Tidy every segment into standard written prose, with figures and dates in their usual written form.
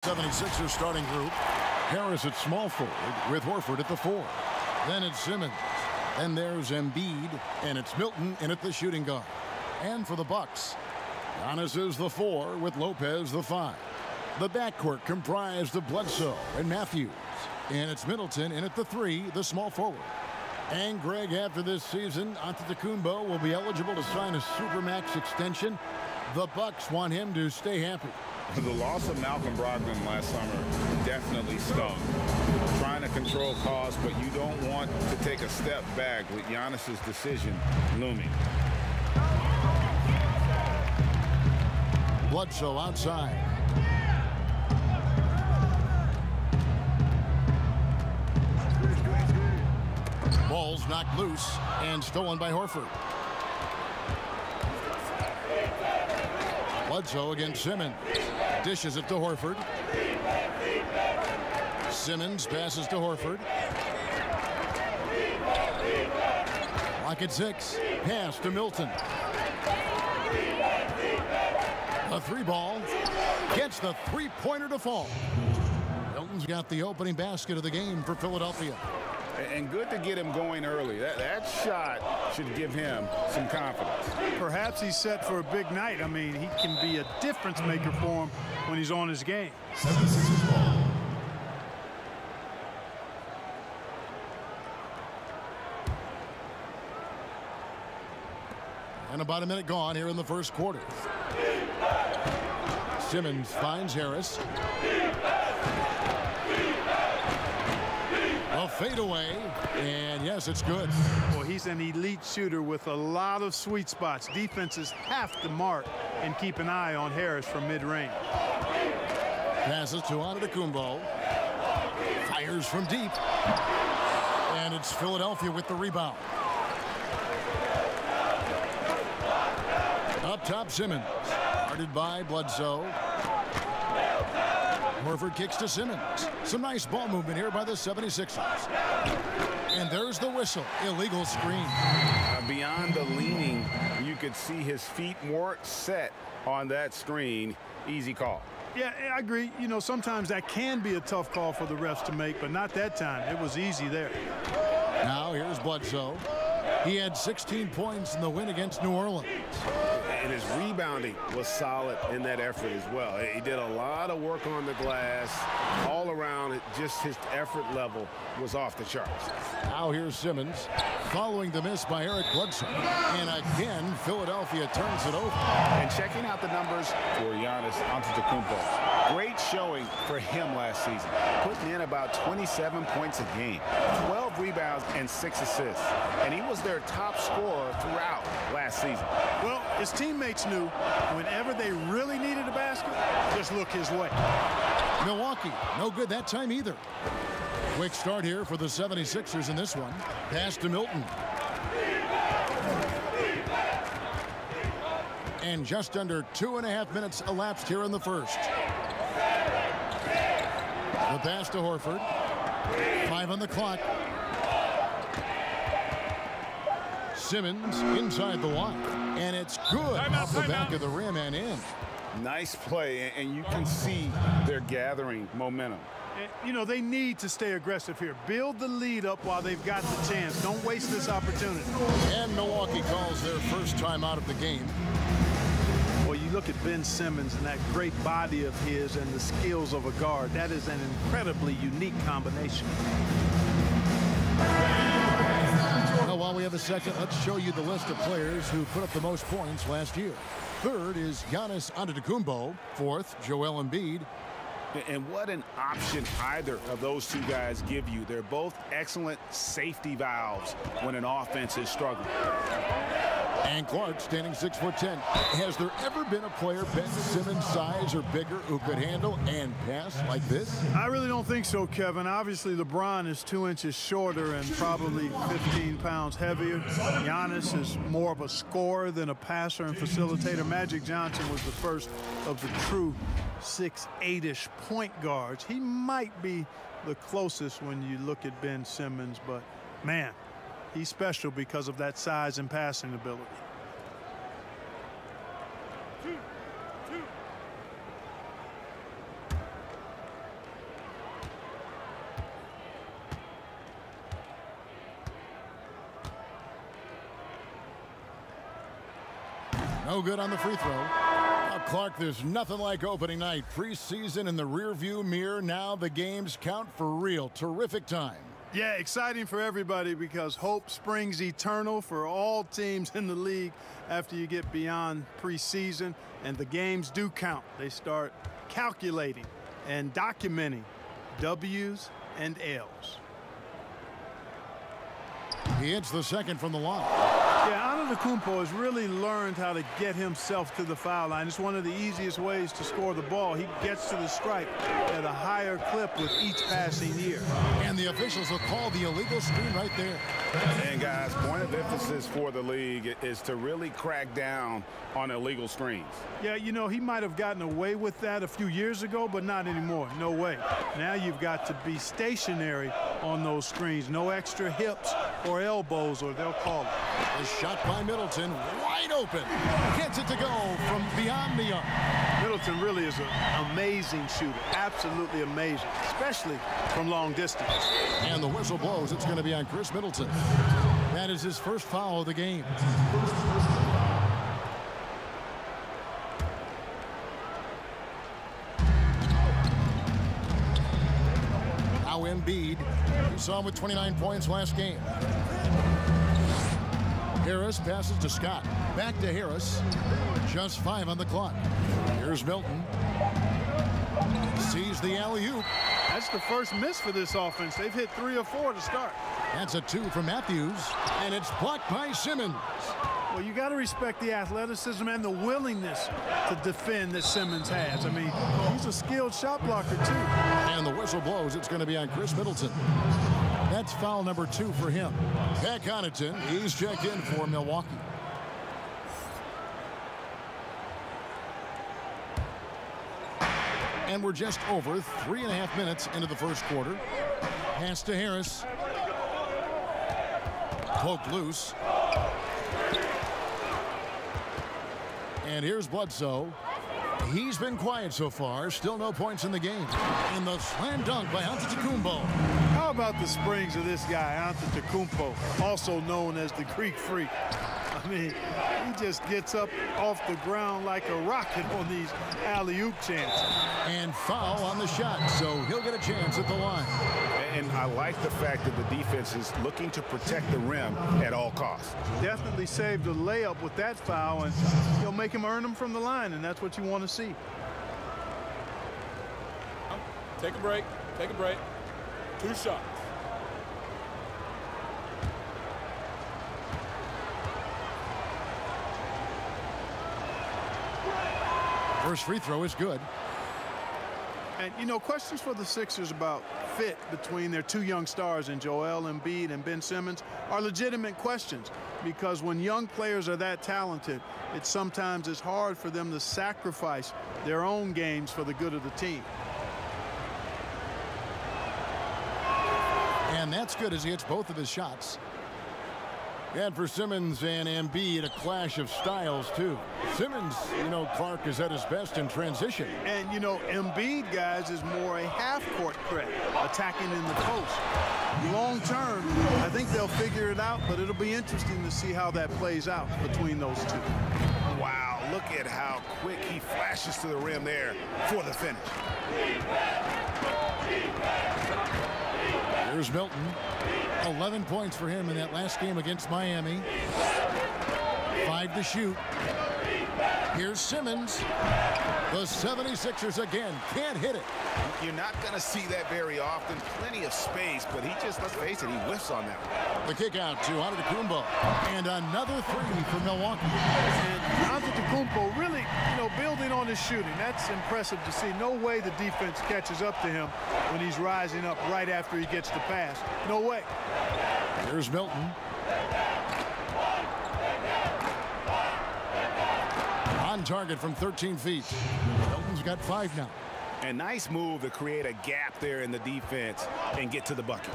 76ers starting group. Harris at small forward with Horford at the 4. Then it's Simmons. Then there's Embiid, and it's Milton in at the shooting guard. And for the Bucks, Giannis is the 4 with Lopez the 5. The backcourt comprised of Bledsoe and Matthews. And it's Middleton in at the 3, the small forward. And Greg, after this season, Antetokounmpo will be eligible to sign a Supermax extension. The Bucks want him to stay happy. The loss of Malcolm Brogdon last summer definitely stung. Trying to control costs, but you don't want to take a step back with Giannis's decision looming. Bledsoe outside. Ball's knocked loose and stolen by Horford. Bledsoe against Simmons. Dishes it to Horford. Simmons passes to Horford. Lock at 6. Pass to Milton. A 3-ball. Gets the 3-pointer to fall. Milton's got the opening basket of the game for Philadelphia. And good to get him going early. That shot should give him some confidence. Perhaps he's set for a big night. I mean, he can be a difference maker for him when he's on his game. And about a minute gone here in the first quarter. Simmons finds Harris. A fadeaway, and yes, it's good. Well, he's an elite shooter with a lot of sweet spots. Defenses have to mark and keep an eye on Harris from mid-range. Passes to Antetokounmpo. Fires from deep. And it's Philadelphia with the rebound. Up top, Simmons. Guarded by Bledsoe. Horford kicks to Simmons. Some nice ball movement here by the 76ers. And there's the whistle. Illegal screen. Beyond the leaning, you could see his feet more set on that screen. Easy call. Yeah, I agree. You know, sometimes that can be a tough call for the refs to make, but not that time. It was easy there. Now here's Bledsoe. He had 16 points in the win against New Orleans. And his rebounding was solid in that effort as well. He did a lot of work on the glass. All around, just his effort level was off the charts. Now here's Simmons following the miss by Eric Bledsoe. And again, Philadelphia turns it over. And checking out the numbers for Giannis Antetokounmpo. Great showing for him last season. Putting in about 27 points a game, 12 rebounds, and 6 assists. And he was their top scorer throughout last season. Well, his teammates knew whenever they really needed a basket, just look his way. Milwaukee, no good that time either. Quick start here for the 76ers in this one. Pass to Milton. And just under 2.5 minutes elapsed here in the first. The pass to Horford. 5 on the clock. Simmons inside the line. And it's good off the back of the rim and in. Nice play, and you can see they're gathering momentum. You know, they need to stay aggressive here. Build the lead up while they've got the chance. Don't waste this opportunity. And Milwaukee calls their first time out of the game. Well, you look at Ben Simmons and that great body of his and the skills of a guard. That is an incredibly unique combination. Well, while we have a second, let's show you the list of players who put up the most points last year. Third is Giannis Antetokounmpo. Fourth, Joel Embiid. And what an option either of those two guys give you. They're both excellent safety valves when an offense is struggling. And Clark, standing 6'10". Has there ever been a player Ben Simmons' size or bigger who could handle and pass like this? I really don't think so, Kevin. Obviously, LeBron is 2 inches shorter and probably 15 pounds heavier. Giannis is more of a scorer than a passer and facilitator. Magic Johnson was the first of the true 6'8"-ish point guards. He might be the closest when you look at Ben Simmons, but man, he's special because of that size and passing ability. No good on the free throw. Clark, there's nothing like opening night. Preseason in the rearview mirror. Now the games count for real. Terrific time. Yeah, exciting for everybody because hope springs eternal for all teams in the league after you get beyond preseason. And the games do count. They start calculating and documenting W's and L's. He hits the second from the line. Yeah, Antetokounmpo has really learned how to get himself to the foul line. It's one of the easiest ways to score the ball. He gets to the stripe at a higher clip with each passing year. And the officials will call the illegal screen right there. And guys, point of emphasis for the league is to really crack down on illegal screens. Yeah, you know, he might have gotten away with that a few years ago, but not anymore. No way. Now you've got to be stationary on those screens. No extra hips or elbows, or they'll call it. A shot by Middleton, wide open. Gets it to go from beyond the arc. Middleton really is an amazing shooter. Absolutely amazing, especially from long distance. And the whistle blows. It's going to be on Chris Middleton. That is his first foul of the game. Now Embiid. We saw him with 29 points last game. Harris passes to Scott. Back to Harris. Just 5 on the clock. Here's Milton. Sees the alley-oop. That's the first miss for this offense. They've hit 3 or 4 to start. That's a 2 from Matthews. And it's blocked by Simmons. Well, you got to respect the athleticism and the willingness to defend that Simmons has. I mean, he's a skilled shot blocker, too. And the whistle blows. It's going to be on Chris Middleton. That's foul number 2 for him. Pat Connaughton, he's checked in for Milwaukee. And we're just over 3.5 minutes into the first quarter. Pass to Harris. Poked loose. And here's Bledsoe. He's been quiet so far. Still no points in the game. And the slam dunk by Antetokounmpo. How about the springs of this guy, Antetokounmpo, also known as the Greek Freak? I mean, he just gets up off the ground like a rocket on these alley-oop chances. And foul on the shot, so he'll get a chance at the line. And I like the fact that the defense is looking to protect the rim at all costs. Definitely saved a layup with that foul, and he'll make him earn them from the line, and that's what you want to see. Take a break. Take a break. 2 shots. First free throw is good. And, you know, questions for the Sixers about fit between their 2 young stars in Joel Embiid and Ben Simmons are legitimate questions, because when young players are that talented, it sometimes is hard for them to sacrifice their own games for the good of the team. And that's good as he hits both of his shots. And for Simmons and Embiid, a clash of styles, too. Simmons, you know, Clark is at his best in transition. And, you know, Embiid, guys, is more a half-court threat, attacking in the post. Long term, I think they'll figure it out, but it'll be interesting to see how that plays out between those 2. Wow, look at how quick he flashes to the rim there for the finish. Here's Milton. 11 points for him in that last game against Miami. 5 to shoot. Here's Simmons. The 76ers again can't hit it. You're not going to see that very often. Plenty of space, but he just, let's face it, he whiffs on that one. The kick out to Antetokounmpo. And another 3 for Milwaukee. And Antetokounmpo really, you know, building on his shooting. That's impressive to see. No way the defense catches up to him when he's rising up right after he gets the pass. No way. Here's Milton. On target from 13 feet. Milton's got 5 now. A nice move to create a gap there in the defense and get to the bucket.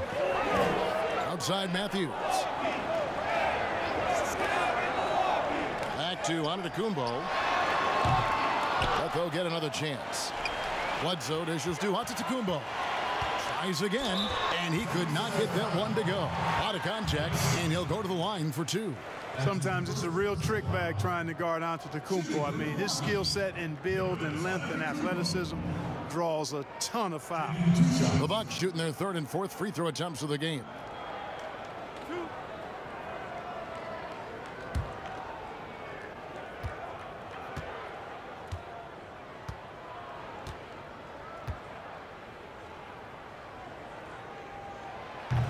Outside Matthews. Back to Antetokounmpo. But they'll get another chance. Bledsoe dishes to Antetokounmpo. Tries again, and he could not get that one to go. Out of contact, and he'll go to the line for 2. Sometimes it's a real trick bag trying to guard Antetokounmpo. I mean, his skill set in build and length and athleticism draws a ton of fouls. The Bucks shooting their 3rd and 4th free throw attempts of the game.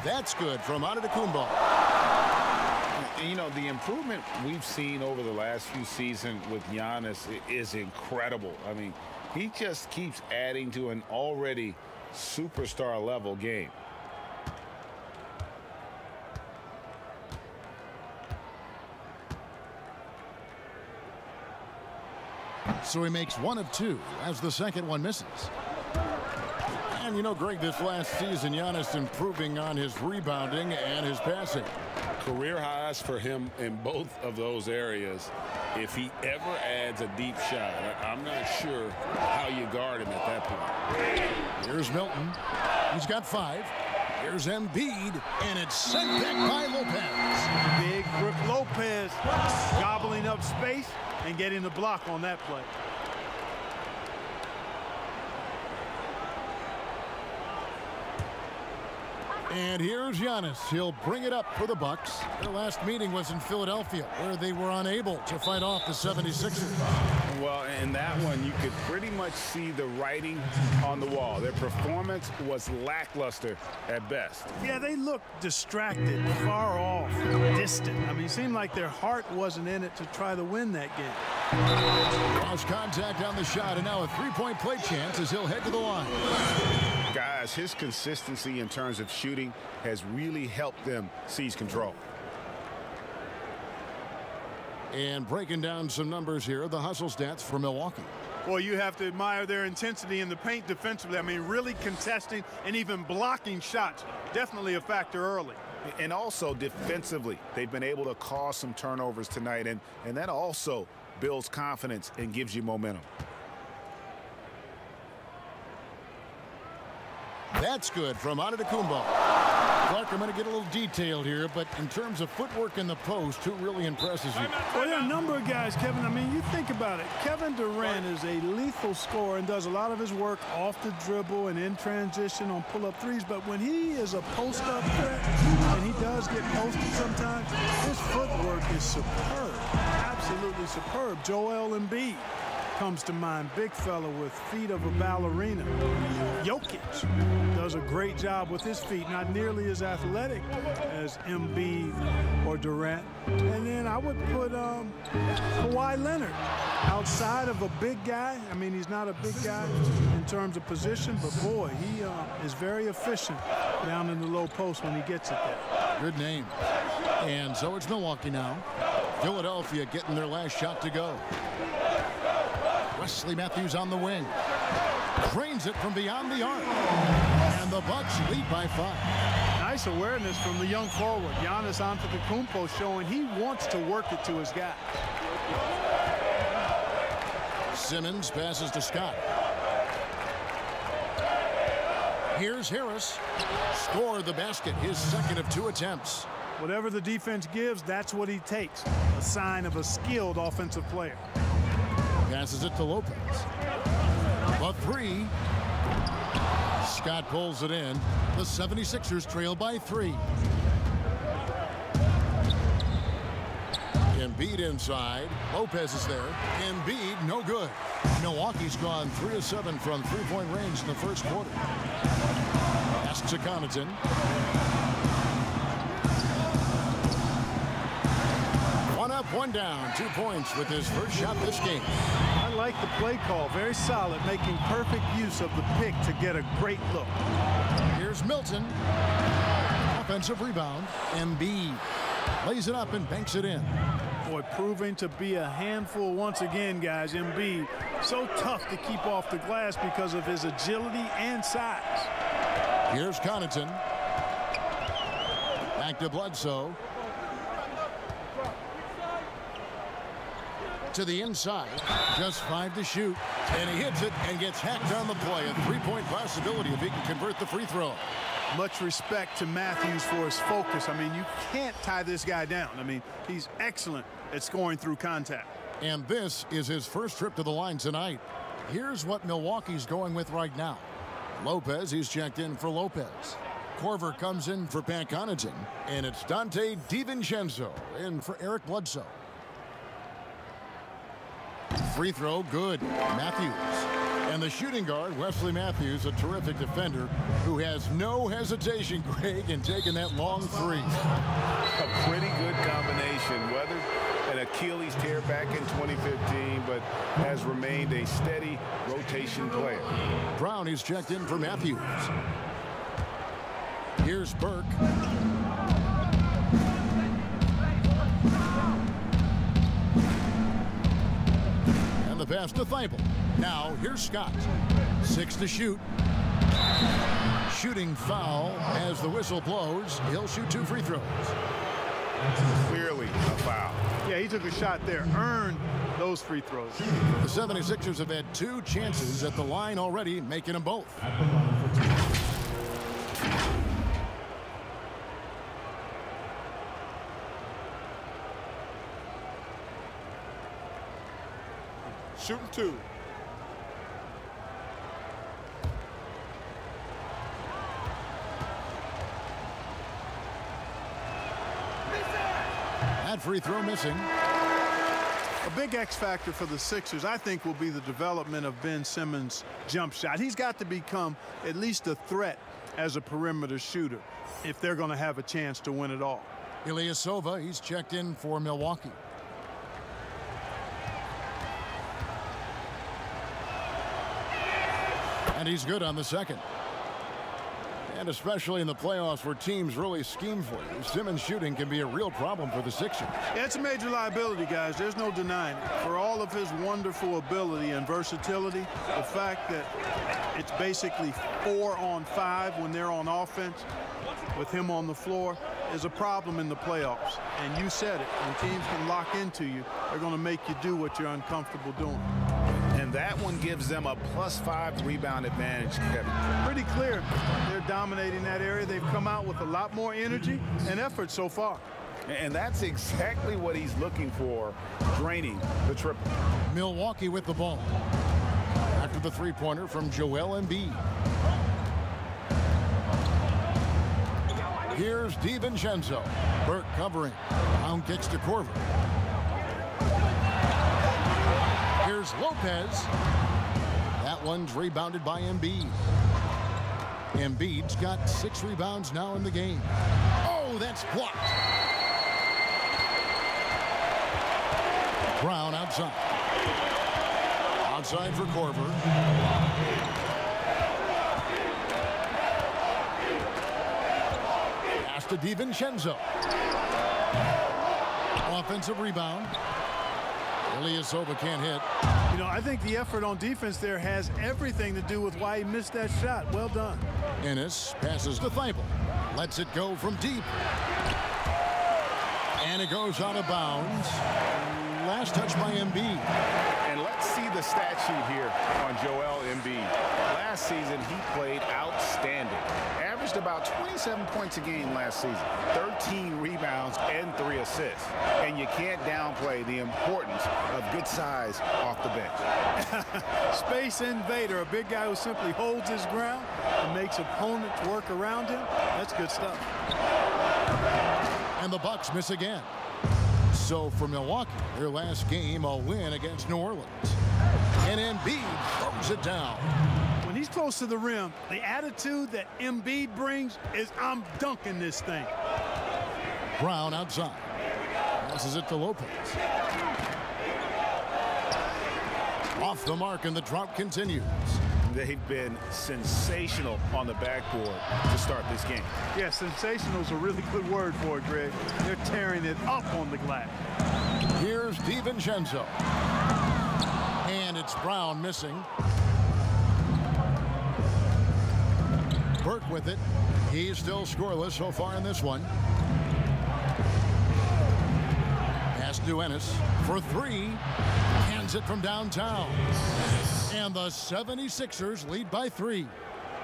That's good from Antetokounmpo. And, you know, the improvement we've seen over the last few seasons with Giannis is incredible. I mean, he just keeps adding to an already superstar level game. So he makes 1 of 2 as the second one misses. And you know, Greg, this last season, Giannis improving on his rebounding and his passing. Career highs for him in both of those areas. If he ever adds a deep shot, I'm not sure how you guard him at that point. Here's Milton. He's got 5. Here's Embiid, and it's sent back by Lopez. Big Brook Lopez gobbling up space and getting the block on that play. And here's Giannis. He'll bring it up for the Bucks. Their last meeting was in Philadelphia, where they were unable to fight off the 76ers. Well, in that one, you could pretty much see the writing on the wall. Their performance was lackluster at best. Yeah, they looked distracted, far off, distant. I mean, it seemed like their heart wasn't in it to try to win that game. Cross contact on the shot, and now a 3-point play chance as he'll head to the line. Guys, his consistency in terms of shooting has really helped them seize control. And breaking down some numbers here, the hustle stats for Milwaukee. Well, you have to admire their intensity in the paint defensively. I mean, really contesting and even blocking shots. Definitely a factor early. And also defensively, they've been able to cause some turnovers tonight, and that also builds confidence and gives you momentum. That's good from Antetokounmpo. Clark, I'm going to get a little detailed here, but in terms of footwork in the post, who really impresses you? Well, there are a number of guys, Kevin. I mean, you think about it. Kevin Durant is a lethal scorer and does a lot of his work off the dribble and in transition on pull-up threes. But when he is a post-up threat, and he does get posted sometimes, his footwork is superb, absolutely superb. Joel Embiid comes to mind. Big fella with feet of a ballerina. Jokic does a great job with his feet, not nearly as athletic as Embiid or Durant. And then I would put Kawhi Leonard outside of a big guy. I mean, he's not a big guy in terms of position, but boy, he is very efficient down in the low post when he gets it there. Good name. And so it's Milwaukee now. Philadelphia getting their last shot to go. Wesley Matthews on the wing. Drains it from beyond the arc. And the Bucks lead by 5. Nice awareness from the young forward. Giannis Antetokounmpo showing he wants to work it to his guy. Simmons passes to Scott. Here's Harris. Scored the basket, his second of 2 attempts. Whatever the defense gives, that's what he takes. A sign of a skilled offensive player. Passes it to Lopez. The 3. Scott pulls it in. The 76ers trail by 3. Embiid inside. Lopez is there. Embiid, no good. Milwaukee's gone 3 of 7 from 3-point range in the first quarter. Asks to Connaughton. One up, one down. 2 points with his first shot this game. I like the play call. Very solid, making perfect use of the pick to get a great look. Here's Milton. Offensive rebound. Embiid lays it up and banks it in. Boy, proving to be a handful once again, guys. Embiid, so tough to keep off the glass because of his agility and size. Here's Connaughton. Back to Bledsoe. To the inside, just 5 to shoot, and he hits it and gets hacked on the play. A three-point possibility if he can convert the free throw. Much respect to Matthews for his focus. I mean, you can't tie this guy down. I mean, he's excellent at scoring through contact. And this is his first trip to the line tonight. Here's what Milwaukee's going with right now. Lopez, he's checked in for Lopez. Korver comes in for Pat Connaughton, and it's Dante DiVincenzo in for Eric Bledsoe. Free throw, good. Matthews. And the shooting guard, Wesley Matthews, a terrific defender who has no hesitation, Greg, in taking that long three. A pretty good combination. Weathered an Achilles tear back in 2015, but has remained a steady rotation player. Brown is checked in for Matthews. Here's Burke. And the pass to Thibault. Now here's Scott. 6 to shoot. Shooting foul as the whistle blows. He'll shoot 2 free throws. Clearly a foul. Yeah, he took a shot there, earned those free throws. The 76ers have had 2 chances at the line already, making them both. Shooting 2. That free throw missing. A big X factor for the Sixers, I think, will be the development of Ben Simmons' jump shot. He's got to become at least a threat as a perimeter shooter if they're going to have a chance to win it all. Ilyasova, he's checked in for Milwaukee. And he's good on the second. And especially in the playoffs where teams really scheme for you, Simmons shooting can be a real problem for the Sixers. Yeah, it's a major liability, guys. There's no denying it. For all of his wonderful ability and versatility, the fact that it's basically 4 on 5 when they're on offense with him on the floor is a problem in the playoffs. And you said it, when teams can lock into you, they're going to make you do what you're uncomfortable doing. And that one gives them a +5 rebound advantage, Kevin. Pretty clear. They're dominating that area. They've come out with a lot more energy and effort so far. And that's exactly what he's looking for, draining the triple. Milwaukee with the ball. After the three-pointer from Joel Embiid. Here's DiVincenzo. Burke covering. Brown kicks to Korver. Here's Lopez. That one's rebounded by Embiid. Embiid's got 6 rebounds now in the game. Oh, that's blocked. Brown outside. Outside for Korver. Pass to DiVincenzo. Offensive rebound. Ilyasova can't hit. You know, I think the effort on defense there has everything to do with why he missed that shot. Well done. Ennis passes to Thibault. Lets it go from deep. And it goes out of bounds. Last touch by Embiid. And let's see the stat sheet here on Joel Embiid. Last season, he played outstanding. Averaged about 27 points a game last season. 13 rebounds and 3 assists. And you can't downplay the importance of good size off the bench. Space invader, a big guy who simply holds his ground and makes opponents work around him. That's good stuff. And the Bucks miss again. So for Milwaukee, their last game, a win against New Orleans. And Embiid throws it down. When he's close to the rim, the attitude that Embiid brings is, I'm dunking this thing. Brown outside. Passes it to Lopez. Off the mark, and the drought continues. They've been sensational on the backboard to start this game. Yeah, sensational is a really good word for it, Greg. They're tearing it up on the glass. Here's DiVincenzo. And it's Brown missing. Burke with it. He's still scoreless so far in this one. Pass to Ennis for 3. Sends it from downtown. And the 76ers lead by 3.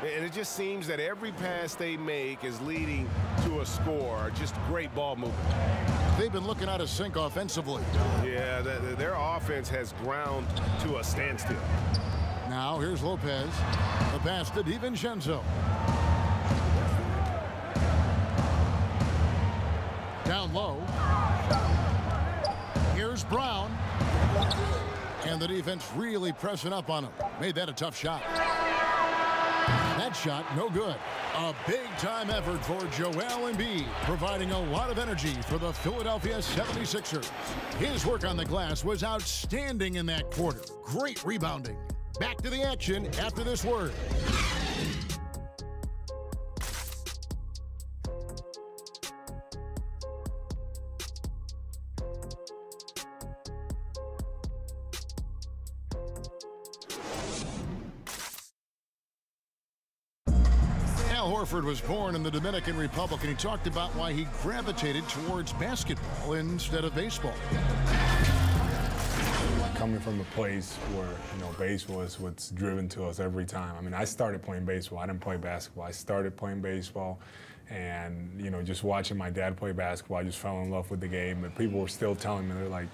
And it just seems that every pass they make is leading to a score. Just great ball movement. They've been looking out of sync offensively. Yeah, their offense has ground to a standstill. Now here's Lopez. The pass to DiVincenzo. Down low. Here's Brown. And the defense really pressing up on him. Made that a tough shot. That shot, no good. A big-time effort for Joel Embiid, providing a lot of energy for the Philadelphia 76ers. His work on the glass was outstanding in that quarter. Great rebounding. Back to the action after this word. Al Horford was born in the Dominican Republic, and he talked about why he gravitated towards basketball instead of baseball. Coming from a place where, baseball is what's driven to us every time. I mean, I started playing baseball. I didn't play basketball. I started playing baseball, and, just watching my dad play basketball, I just fell in love with the game. But people were still telling me, they're like,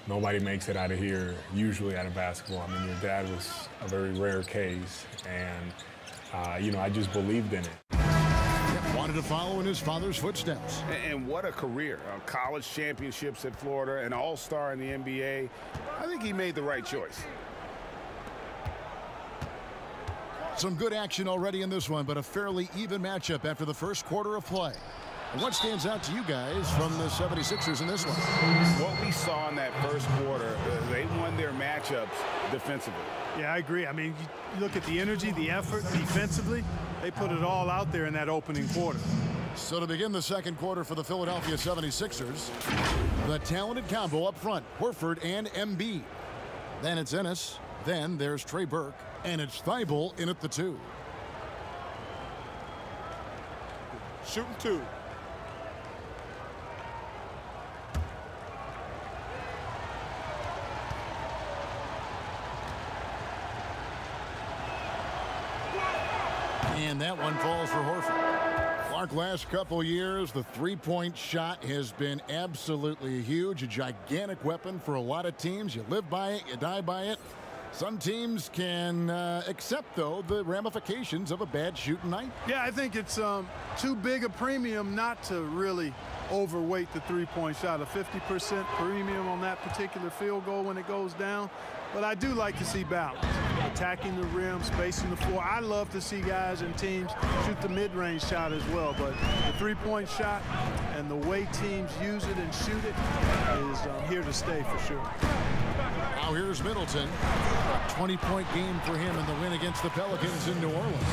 nobody makes it out of here, usually out of basketball. I mean, your dad was a very rare case, and I just believed in it. Wanted to follow in his father's footsteps. And what a career. College championships at Florida, an all-star in the NBA. I think he made the right choice. Some good action already in this one, but a fairly even matchup after the first quarter of play. And what stands out to you guys from the 76ers in this one? What we saw in that first quarter, they won their matchups defensively. Yeah, I agree. I mean, you look at the energy, the effort defensively, they put it all out there in that opening quarter. So to begin the second quarter for the Philadelphia 76ers, the talented combo up front, Horford and Embiid. Then it's Ennis. Then there's Trey Burke. And it's Thibault in at the 2. Shooting 2. And that one falls for Horford. Clark, last couple years, the three-point shot has been absolutely huge, a gigantic weapon for a lot of teams. You live by it, you die by it. Some teams can accept, though, the ramifications of a bad shooting night. Yeah, I think it's too big a premium not to really overweight the three-point shot. A 50% premium on that particular field goal when it goes down. But I do like to see balance. Attacking the rim, spacing the floor. I love to see guys and teams shoot the mid-range shot as well. But the three-point shot and the way teams use it and shoot it is here to stay for sure. Now here's Middleton. 20-point game for him in the win against the Pelicans in New Orleans.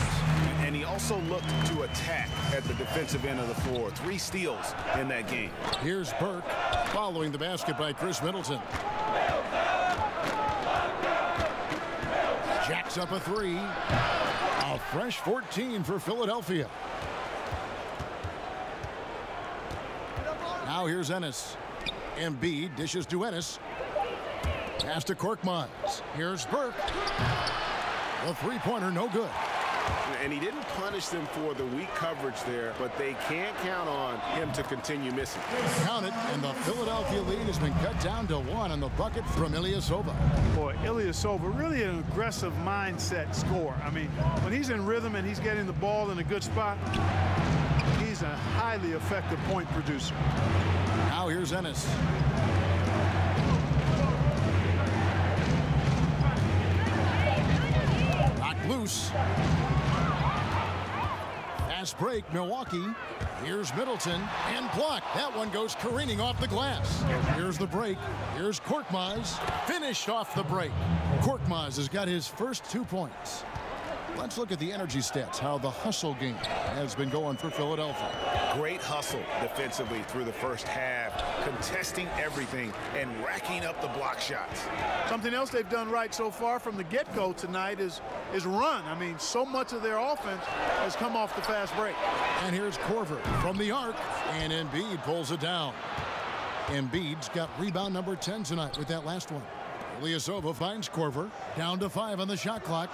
And he also looked to attack at the defensive end of the floor. 3 steals in that game. Here's Burke following the basket by Chris Middleton. Jacks up a 3. A fresh 14 for Philadelphia. Now here's Ennis. Embiid dishes to Ennis. Pass to Korkmaz. Here's Burke. The three-pointer, no good. And he didn't punish them for the weak coverage there, but they can't count on him to continue missing. Count it, and the Philadelphia lead has been cut down to 1 on the bucket from Ilyasova. Boy, Ilyasova, really an aggressive mindset scorer. I mean, when he's in rhythm and he's getting the ball in a good spot, he's a highly effective point producer. Now here's Ennis. Loose. Fast break, Milwaukee. Here's Middleton, and blocked. That one goes careening off the glass. Here's the break. Here's Korkmaz. Finished off the break. Korkmaz has got his first 2 points. Let's look at the energy stats, how the hustle game has been going for Philadelphia. Great hustle defensively through the first half, contesting everything and racking up the block shots. Something else they've done right so far from the get-go tonight is run. I mean, so much of their offense has come off the fast break. And here's Korver from the arc, and Embiid pulls it down. Embiid's got rebound number 10 tonight with that last one. Ilyasova finds Korver. Down to 5 on the shot clock.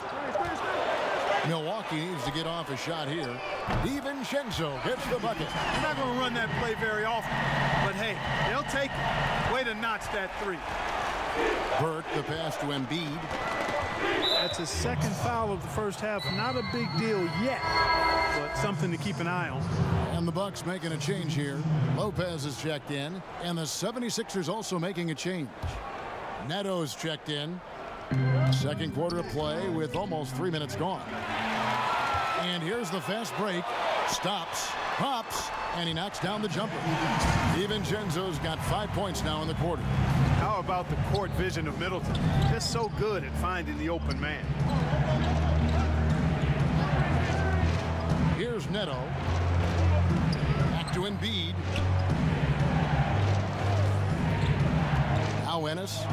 Milwaukee needs to get off a shot here. DiVincenzo hits the bucket. They're not going to run that play very often, but hey, they'll take it. Way to notch that 3. Burke, the pass to Embiid. That's his second foul of the first half. Not a big deal yet, but something to keep an eye on. And the Bucks making a change here. Lopez is checked in, and the 76ers also making a change. Neto's checked in. Second quarter of play with almost 3 minutes gone. And here's the fast break. Stops, pops, and he knocks down the jumper. DiVincenzo's got 5 points now in the quarter. How about the court vision of Middleton? Just so good at finding the open man. Here's Neto. Back to Embiid. Now Ennis.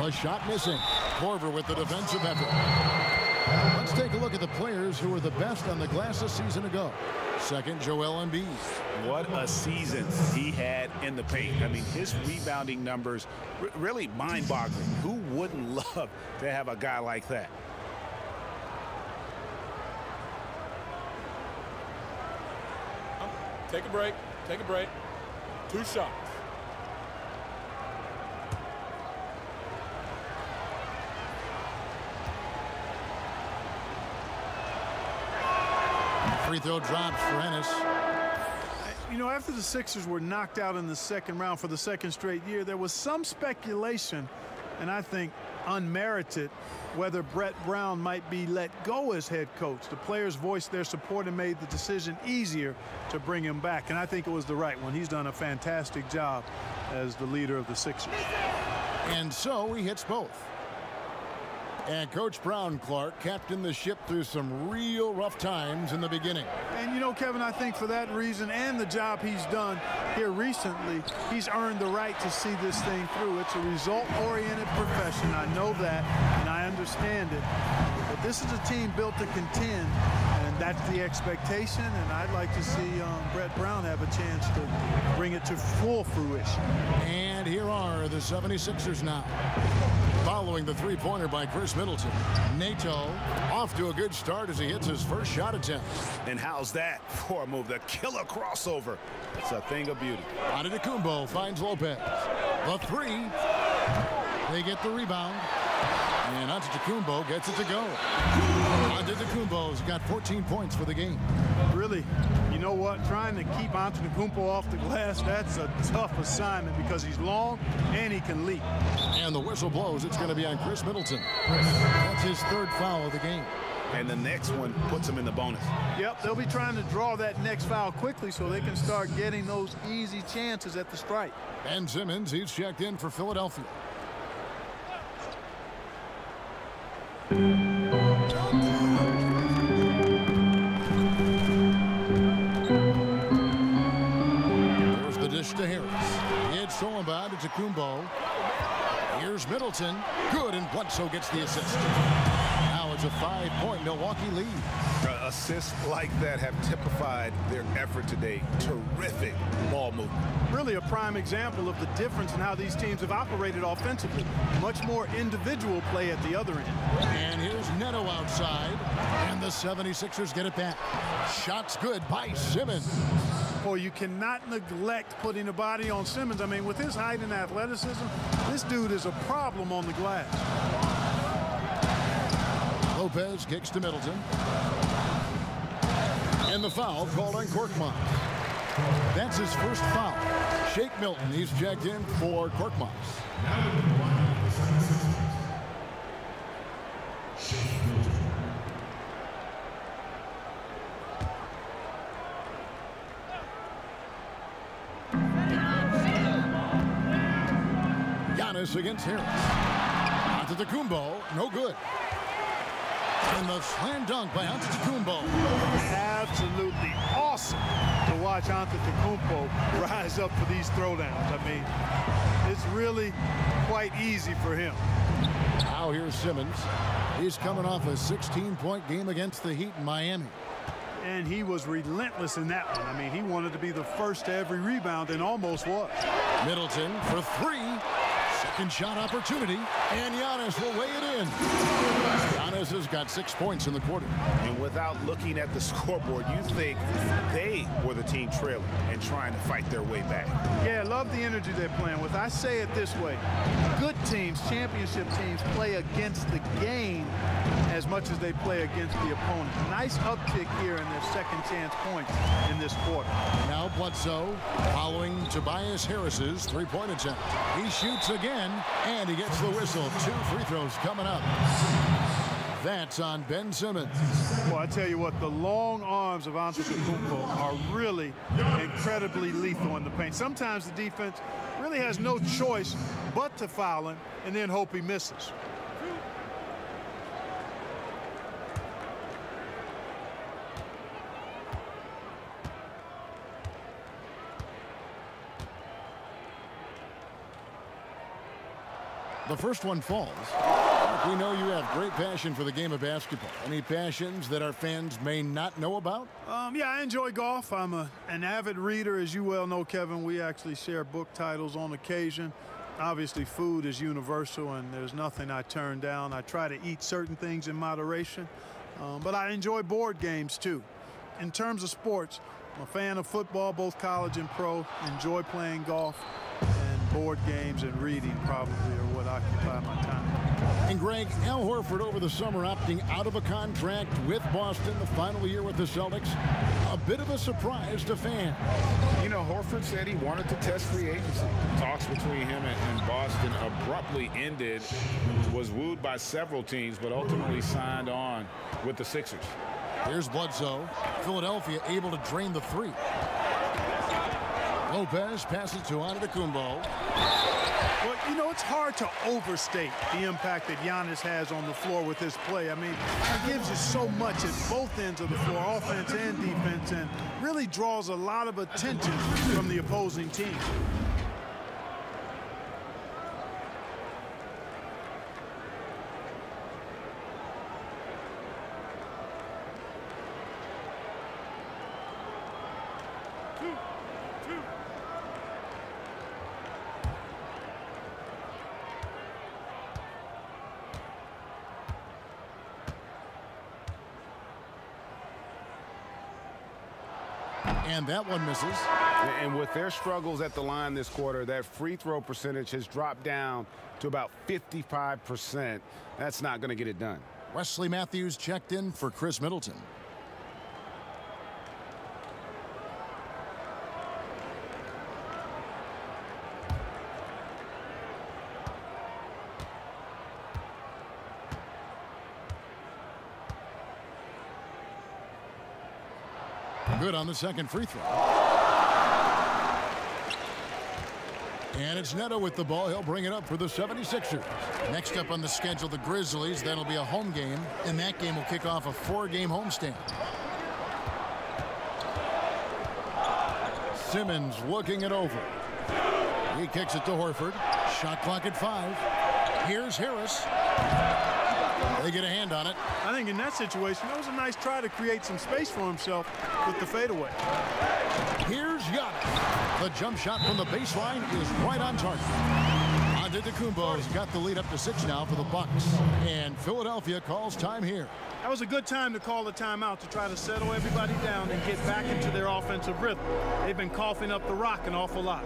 The shot missing. Korver with the defensive effort. Let's take a look at the players who were the best on the glass a season ago. Second, Joel Embiid. What a season he had in the paint. I mean, his rebounding numbers really mind-boggling. Who wouldn't love to have a guy like that? Take a break. Take a break. 2 shots. Free throw drops for Ennis. You know, after the Sixers were knocked out in the second round for the second straight year, there was some speculation, and I think unmerited, whether Brett Brown might be let go as head coach. The players voiced their support and made the decision easier to bring him back, and I think it was the right one. He's done a fantastic job as the leader of the Sixers. And so he hits both. And Coach Brown, Clark, captained the ship through some real rough times in the beginning. And, you know, Kevin, I think for that reason and the job he's done here recently, he's earned the right to see this thing through. It's a result-oriented profession. I know that, and I understand it. But this is a team built to contend, and that's the expectation. And I'd like to see Brett Brown have a chance to bring it to full fruition. And here are the 76ers now. Following the three-pointer by Chris Middleton. Neto off to a good start as he hits his first shot attempt. And how's that for a move? The killer crossover. It's a thing of beauty. Antetokounmpo finds Lopez. The 3. They get the rebound. And Antetokounmpo gets it to go. Antetokounmpo's got 14 points for the game. Really, you know what? Trying to keep Antetokounmpo off the glass, that's a tough assignment because he's long and he can leap. And the whistle blows. It's going to be on Chris Middleton. That's his 3rd foul of the game. And the next one puts him in the bonus. Yep, they'll be trying to draw that next foul quickly so they can start getting those easy chances at the strike. Ben Simmons, he's checked in for Philadelphia. There's the dish to Harris. It's stolen by Antetokounmpo. Here's Middleton. Good, and Bledsoe gets the assist. Now it's a 5-point Milwaukee lead. Assists like that have typified their effort today. Terrific ball movement. Really a prime example of the difference in how these teams have operated offensively. Much more individual play at the other end. And here's Neto outside, and the 76ers get it back. Shots good by Simmons. Boy, you cannot neglect putting a body on Simmons. I mean, with his height and athleticism, this dude is a problem on the glass. Lopez kicks to Middleton. And the foul called on Korkmaz. That's his first foul. Shake Milton, he's checked in for Korkmaz. Giannis against Harris. Antetokounmpo, no good. And the slam dunk by Antetokounmpo. Absolutely awesome to watch Antetokounmpo rise up for these throwdowns. I mean, it's really quite easy for him. Now here's Simmons. He's coming off a 16-point game against the Heat in Miami. And he was relentless in that one. I mean, he wanted to be the first to every rebound and almost was. Middleton for 3. Second shot opportunity, and Giannis will lay it in. Giannis has got 6 points in the quarter. And without looking at the scoreboard, you think they were the team trailing and trying to fight their way back. Yeah, I love the energy they're playing with. I say it this way. Good teams, championship teams, play against the game as much as they play against the opponent. Nice uptick here in their second chance points in this quarter. Now Bledsoe following Tobias Harris's three-point attempt. He shoots again, and he gets the whistle. 2 free throws coming up. That's on Ben Simmons. Well, I tell you what, the long arms of Antetokounmpo are really incredibly lethal in the paint. Sometimes the defense really has no choice but to foul him and then hope he misses. The first one falls. We know you have great passion for the game of basketball. Any passions that our fans may not know about? Yeah, I enjoy golf. I'm an avid reader, as you well know, Kevin. We actually share book titles on occasion. Obviously, food is universal, and there's nothing I turn down. I try to eat certain things in moderation, but I enjoy board games, too. In terms of sports, I'm a fan of football, both college and pro. Enjoy playing golf, and board games and reading probably are what occupy my time. And Greg, Al Horford over the summer opting out of a contract with Boston, the final year with the Celtics. A bit of a surprise to fans. You know, Horford said he wanted to test free agency. Talks between him and Boston abruptly ended, was wooed by several teams, but ultimately signed on with the Sixers. Here's Bledsoe. Philadelphia able to drain the three. Lopez passes to Antetokounmpo. Well, you know, it's hard to overstate the impact that Giannis has on the floor with his play. I mean, he gives you so much at both ends of the floor, offense and defense, and really draws a lot of attention from the opposing team. And that one misses. And with their struggles at the line this quarter, that free throw percentage has dropped down to about 55%. That's not going to get it done. Wesley Matthews checked in for Chris Middleton. Good on the second free throw. And it's Neto with the ball. He'll bring it up for the 76ers. Next up on the schedule, the Grizzlies. That'll be a home game, and that game will kick off a 4-game homestand. Simmons looking it over. He kicks it to Horford. Shot clock at 5. Here's Harris. They get a hand on it. I think in that situation, that was a nice try to create some space for himself with the fadeaway. Here's Giannis. The jump shot from the baseline is right on target. Antetokounmpo's got the lead up to 6 now for the Bucks. And Philadelphia calls time here. That was a good time to call the timeout to try to settle everybody down and get back into their offensive rhythm. They've been coughing up the rock an awful lot.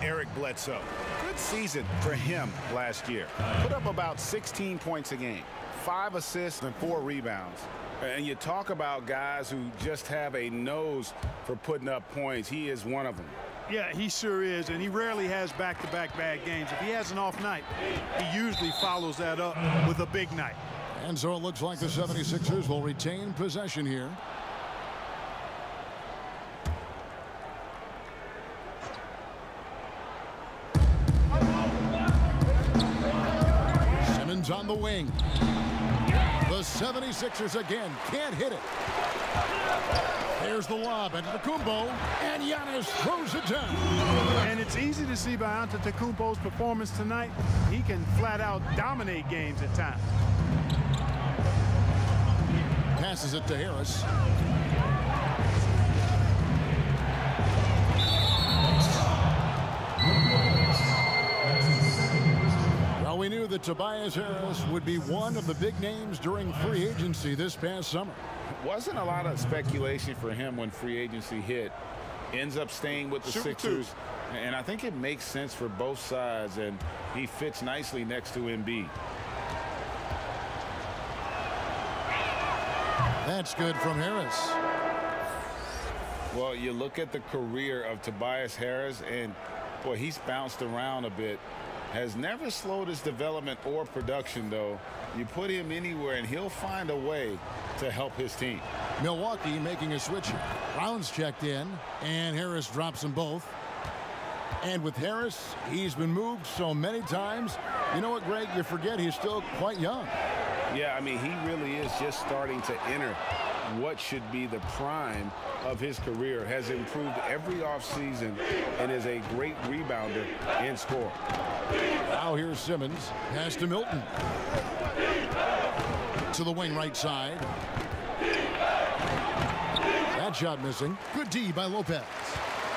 Eric Bledsoe. Good season for him last year. Put up about 16 points a game, 5 assists and 4 rebounds. And you talk about guys who just have a nose for putting up points. He is one of them. Yeah, he sure is, and he rarely has back-to-back bad games. If he has an off night, he usually follows that up with a big night. And so it looks like the 76ers will retain possession here. On the wing. The 76ers again can't hit it. There's the lob Antetokounmpo, and Giannis throws it down. And it's easy to see by Antetokounmpo's performance tonight. He can flat out dominate games at times. Passes it to Harris. Well, we knew that Tobias Harris would be one of the big names during free agency this past summer. Wasn't a lot of speculation for him when free agency hit. Ends up staying with the Sixers. And I think it makes sense for both sides, and he fits nicely next to Embiid. That's good from Harris. Well, you look at the career of Tobias Harris, and, boy, he's bounced around a bit. Has never slowed his development or production, though. You put him anywhere, and he'll find a way to help his team. Milwaukee making a switch here. Brown's checked in, and Harris drops them both. And with Harris, he's been moved so many times. You know what, Greg? You forget he's still quite young. Yeah, I mean, he really is just starting to enter what should be the prime of his career. Has improved every offseason and is a great rebounder and scorer. Now here's Simmons. Pass to Milton. To the wing right side. That shot missing. Good D by Lopez.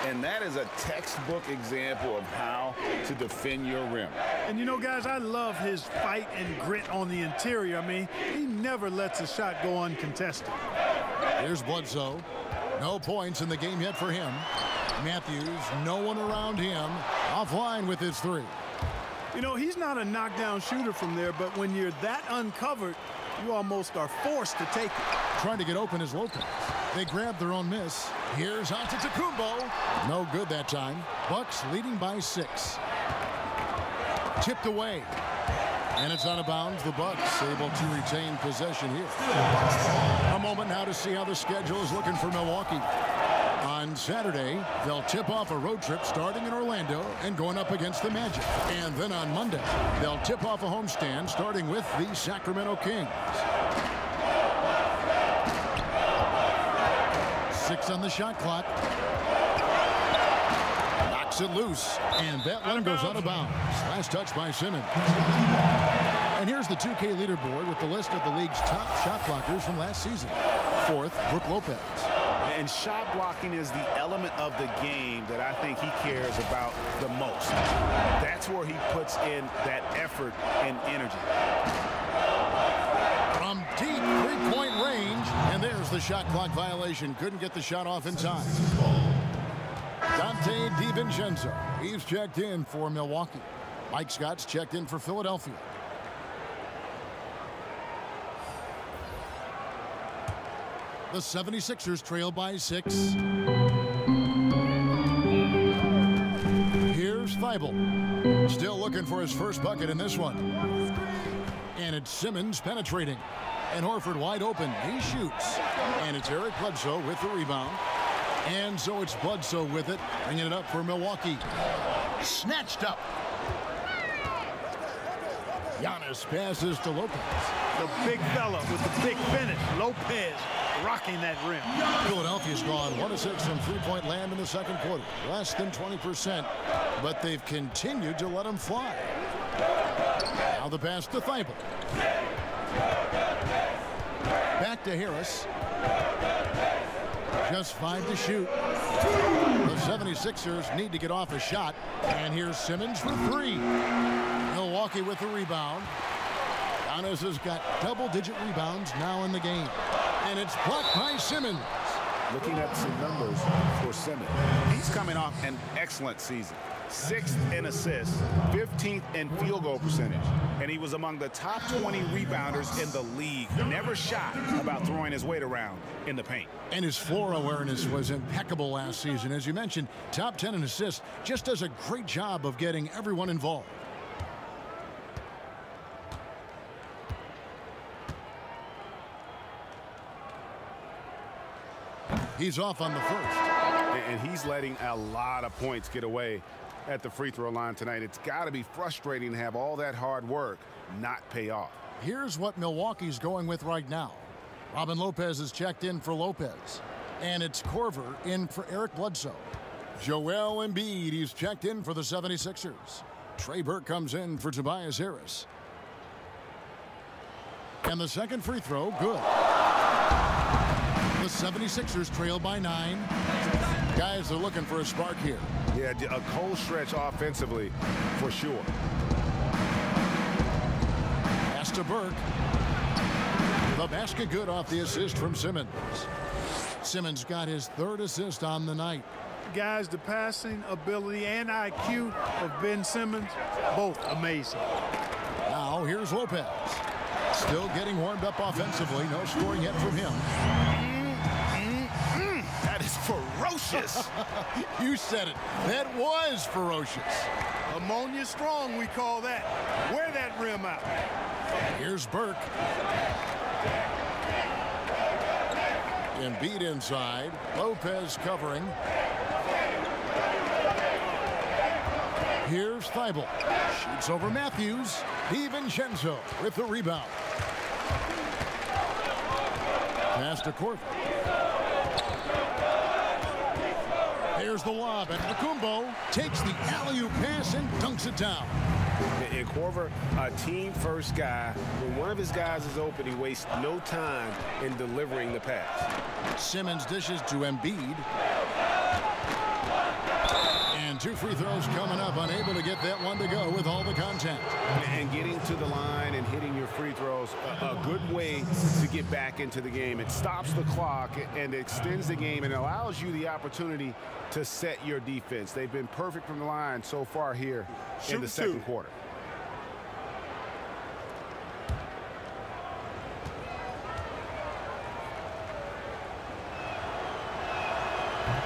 And that is a textbook example of how to defend your rim. And, you know, guys, I love his fight and grit on the interior. I mean, he never lets a shot go uncontested. Here's Bledsoe. No points in the game yet for him. Matthews, no one around him. Offline with his three. You know, he's not a knockdown shooter from there, but when you're that uncovered, you almost are forced to take it. Trying to get open is Lopez. They grab their own miss. Here's Antetokounmpo. No good that time. Bucks leading by 6. Tipped away. And it's out of bounds. The Bucks able to retain possession here. A moment now to see how the schedule is looking for Milwaukee. On Saturday, they'll tip off a road trip starting in Orlando and going up against the Magic. And then on Monday, they'll tip off a homestand starting with the Sacramento Kings. 6 on the shot clock. Knocks it loose, and that one goes out of bounds. Last touch by Simmons. And here's the 2K leaderboard with the list of the league's top shot blockers from last season. 4th, Brook Lopez. And shot blocking is the element of the game that I think he cares about the most. That's where he puts in that effort and energy. From deep three-point range, and there's the shot clock violation. Couldn't get the shot off in time. Dante DiVincenzo, he's checked in for Milwaukee. Mike Scott's checked in for Philadelphia. The 76ers trail by 6. Here's Thibault. Still looking for his first bucket in this one. And it's Simmons penetrating. And Horford wide open. He shoots. And it's Eric Bledsoe with the rebound. And so it's Bledsoe with it, bringing it up for Milwaukee. Snatched up. Giannis passes to Lopez. The big fella with the big finish. Lopez rocking that rim. Philadelphia's gone 1 of 6 from three-point land in the second quarter. Less than 20%, but they've continued to let them fly. Now the pass to Thibault. Back to Harris. Just 5 to shoot. The 76ers need to get off a shot. And here's Simmons for 3. Milwaukee with the rebound. Giannis has got double-digit rebounds now in the game. And it's blocked by Simmons. Looking at some numbers for Simmons. He's coming off an excellent season. 6th in assists, 15th in field goal percentage. And he was among the top 20 rebounders in the league. Never shy about throwing his weight around in the paint. And his floor awareness was impeccable last season. As you mentioned, top 10 in assists. Just does a great job of getting everyone involved. He's off on the first. And he's letting a lot of points get away at the free throw line tonight. It's got to be frustrating to have all that hard work not pay off. Here's what Milwaukee's going with right now. Robin Lopez is checked in for Lopez. And it's Korver in for Eric Bledsoe. Joel Embiid, he's checked in for the 76ers. Trey Burke comes in for Tobias Harris. And the second free throw, good. The 76ers trail by 9. Guys are looking for a spark here. Yeah, a cold stretch offensively for sure. Pass to Burke. The basket good off the assist from Simmons. Simmons got his 3rd assist on the night. Guys, the passing ability and IQ of Ben Simmons, both amazing. Now here's Lopez. Still getting warmed up offensively. No scoring yet from him. That is ferocious. You said it. That was ferocious. Ammonia strong, we call that. Wear that rim out. Here's Burke. Embiid inside. Lopez covering. Here's Thibault. Shoots over Matthews. DiVincenzo with the rebound. Pass to Korver. There's the lob, and Kumbo takes the alley-oop pass and dunks it down. And Korver, a team-first guy. When one of his guys is open, he wastes no time in delivering the pass. Simmons dishes to Embiid. And 2 free throws coming up, unable to get that one to go with all the contact. And getting to the line and hitting your free throws, a good way to get back into the game. It stops the clock and extends the game and allows you the opportunity to set your defense. They've been perfect from the line so far here in the second quarter.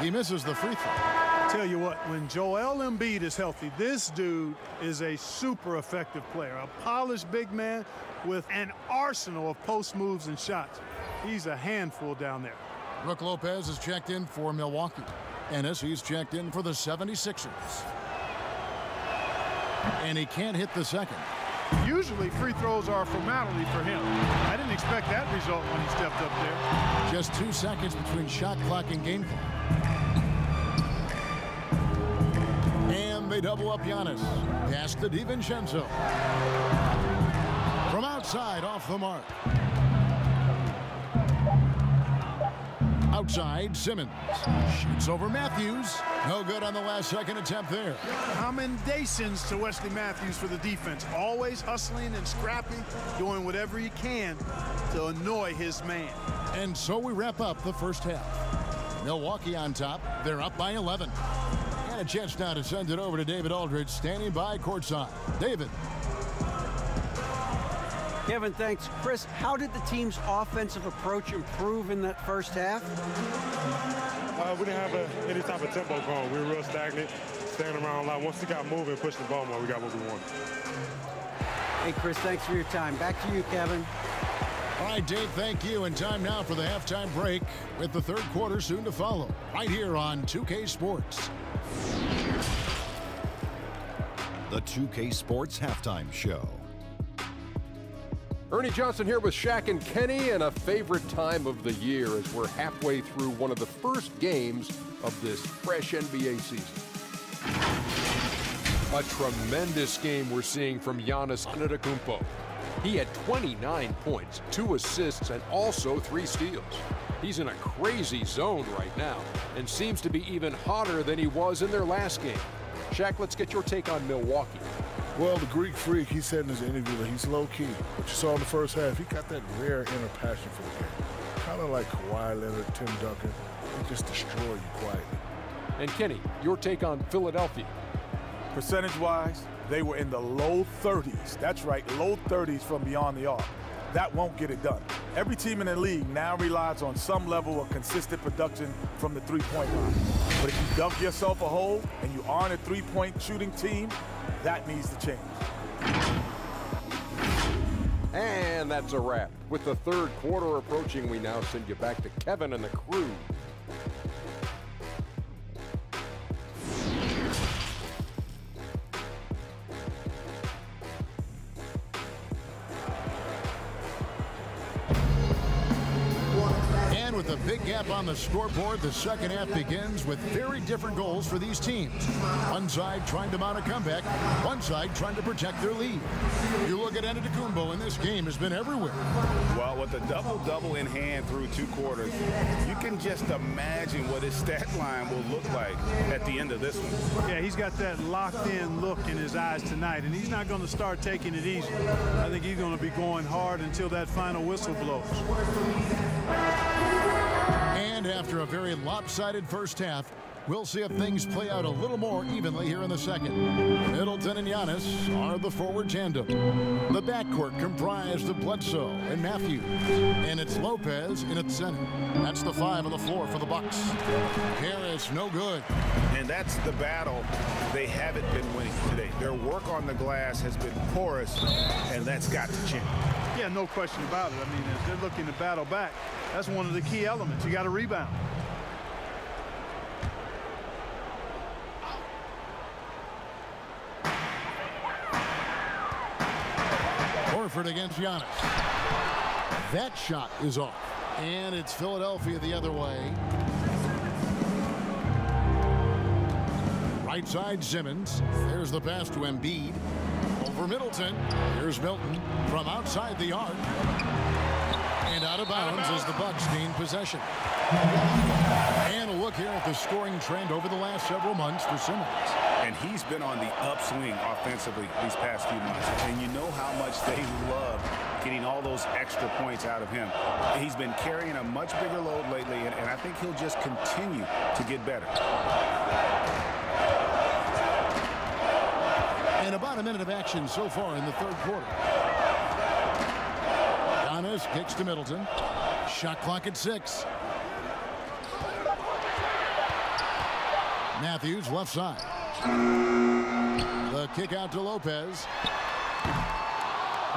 He misses the free throw. Tell you what, when Joel Embiid is healthy, this dude is a super effective player. A polished big man with an arsenal of post moves and shots. He's a handful down there. Brook Lopez is checked in for Milwaukee. Ennis, he's checked in for the 76ers. And he can't hit the second. Usually free throws are a formality for him. I didn't expect that result when he stepped up there. Just 2 seconds between shot clock and game clock. And they double up Giannis. Pass to DiVincenzo. From outside, off the mark. Outside, Simmons. Shoots over Matthews. No good on the last second attempt there. Commendations to Wesley Matthews for the defense. Always hustling and scrapping, doing whatever he can to annoy his man. And so we wrap up the first half. Milwaukee on top. They're up by 11. And a chance now to send it over to David Aldridge, standing by courtside. David. Kevin, thanks. Chris, how did the team's offensive approach improve in that first half? We didn't have any type of tempo going. We were real stagnant, standing around a lot. Once we got moving, pushed the ball more, we got what we wanted. Hey, Chris, thanks for your time. Back to you, Kevin. All right, Dave, thank you. And time now for the halftime break with the third quarter soon to follow right here on 2K Sports. The 2K Sports Halftime Show. Ernie Johnson here with Shaq and Kenny, and a favorite time of the year as we're halfway through one of the first games of this fresh NBA season. A tremendous game we're seeing from Giannis Antetokounmpo. He had 29 points, 2 assists, and also 3 steals. He's in a crazy zone right now and seems to be even hotter than he was in their last game. Shaq, let's get your take on Milwaukee. Well, the Greek Freak, he said in his interview that he's low-key. But you saw in the first half, he got that rare inner passion for the game. Kind of like Kawhi Leonard, Tim Duncan. They just destroy you quietly. And Kenny, your take on Philadelphia. Percentage-wise, they were in the low 30s. That's right, low 30s from beyond the arc. That won't get it done. Every team in the league now relies on some level of consistent production from the three-point line. But if you dug yourself a hole and you aren't a three-point shooting team, that needs to change. And that's a wrap. With the third quarter approaching, we now send you back to Kevin and the crew. big gap on the scoreboard. The second half begins with very different goals for these teams. One side trying to mount a comeback, one side trying to protect their lead. You look at Antetokounmpo, and this game has been everywhere. Well, with a double-double in hand through 2 quarters, you can just imagine what his stat line will look like at the end of this one. Yeah, he's got that locked-in look in his eyes tonight, and he's not going to start taking it easy. I think he's going to be going hard until that final whistle blows. And after a very lopsided first half, we'll see if things play out a little more evenly here in the second. Middleton and Giannis are the forward tandem. The backcourt comprised of Bledsoe and Matthews. And it's Lopez in at center. That's the 5 on the floor for the Bucks. Harris, no good. And that's the battle they haven't been winning today. Their work on the glass has been porous, and that's got to change. Yeah, no question about it. I mean, as they're looking to battle back, that's one of the key elements. You got to rebound. Horford against Giannis. That shot is off. And it's Philadelphia the other way. Right side, Simmons. There's the pass to Embiid. Over Middleton. Here's Milton from outside the arc. And out of bounds as the Bucks gain possession. And a look here at the scoring trend over the last several months for Simmons. And he's been on the upswing offensively these past few months. And you know how much they love getting all those extra points out of him. He's been carrying a much bigger load lately, and I think he'll just continue to get better. And about a minute of action so far in the third quarter. Giannis kicks to Middleton. Shot clock at 6. Matthews left side. The kick out to Lopez.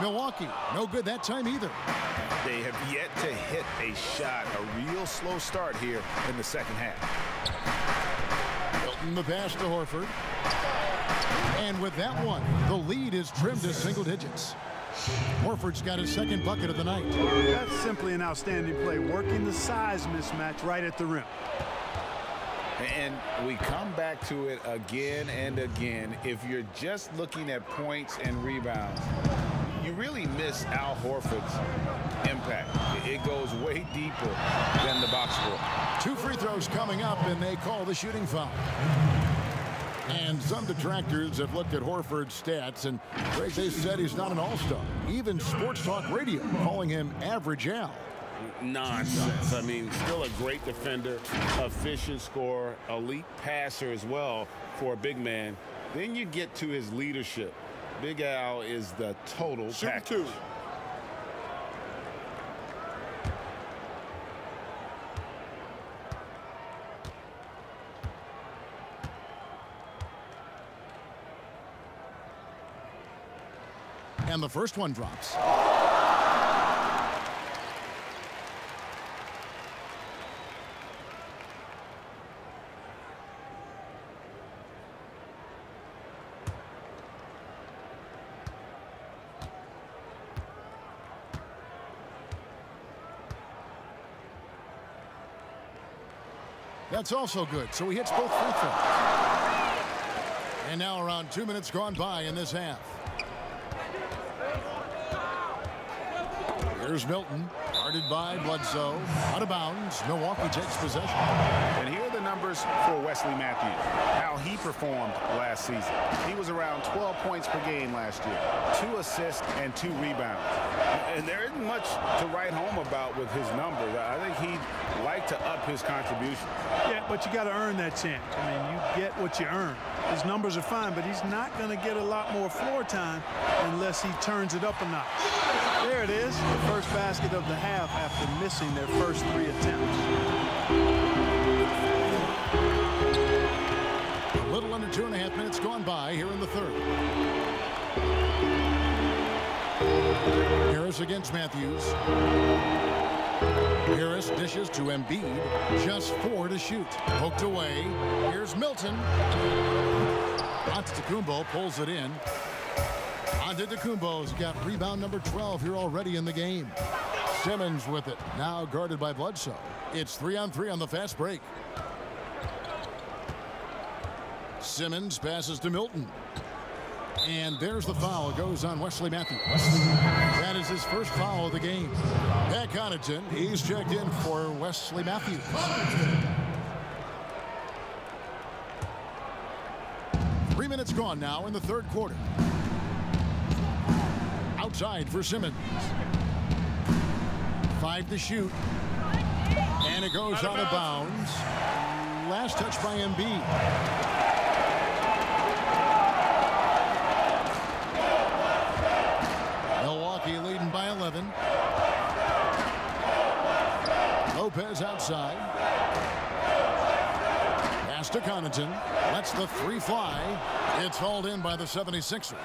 Milwaukee, no good that time either. They have yet to hit a shot, a real slow start here in the second half. Milton the pass to Horford. And with that one, the lead is trimmed to single digits. Horford's got his second bucket of the night. That's simply an outstanding play, working the size mismatch right at the rim. And we come back to it again and again. If you're just looking at points and rebounds, you really miss Al Horford's impact. It goes way deeper than the box score. 2 free throws coming up, and they call the shooting foul. And some detractors have looked at Horford's stats, and Greg, they said he's not an all-star. Even Sports Talk Radio calling him average Al. Nonsense. I mean, still a great defender, efficient scorer, elite passer as well for a big man. Then you get to his leadership. Big Al is the total package. And the first one drops. That's also good, so he hits both free throws. And now around 2 minutes gone by in this half. Here's Milton, guarded by Bledsoe, out of bounds. Milwaukee takes possession. And here are the numbers for Wesley Matthews, how he performed last season. He was around 12 points per game last year, 2 assists and 2 rebounds. And there isn't much to write home about with his numbers. I think he'd like to up his contribution. Yeah, but you got to earn that chance. I mean, you get what you earn. His numbers are fine, but he's not going to get a lot more floor time unless he turns it up a notch. There it is, the first basket of the half after missing their first 3 attempts. A little under 2.5 minutes gone by here in the third. Harris against Matthews. Harris dishes to Embiid. Just 4 to shoot. Poked away. Here's Milton. Antetokounmpo pulls it in. Antetokounmpo's got rebound number 12 here already in the game. Simmons with it. Now guarded by Bledsoe. It's 3-on-3 on the fast break. Simmons passes to Milton. And there's the foul. It goes on Wesley Matthews. That is his first foul of the game. Back Connaughton. He's checked in for Wesley Matthews. 3 minutes gone now in the third quarter. Outside for Simmons. 5 to shoot. And it goes out of bounds. Last touch by Embiid. Milwaukee leading by 11. Lopez outside. Pass to Connaughton. Lets the three fly. It's hauled in by the 76ers.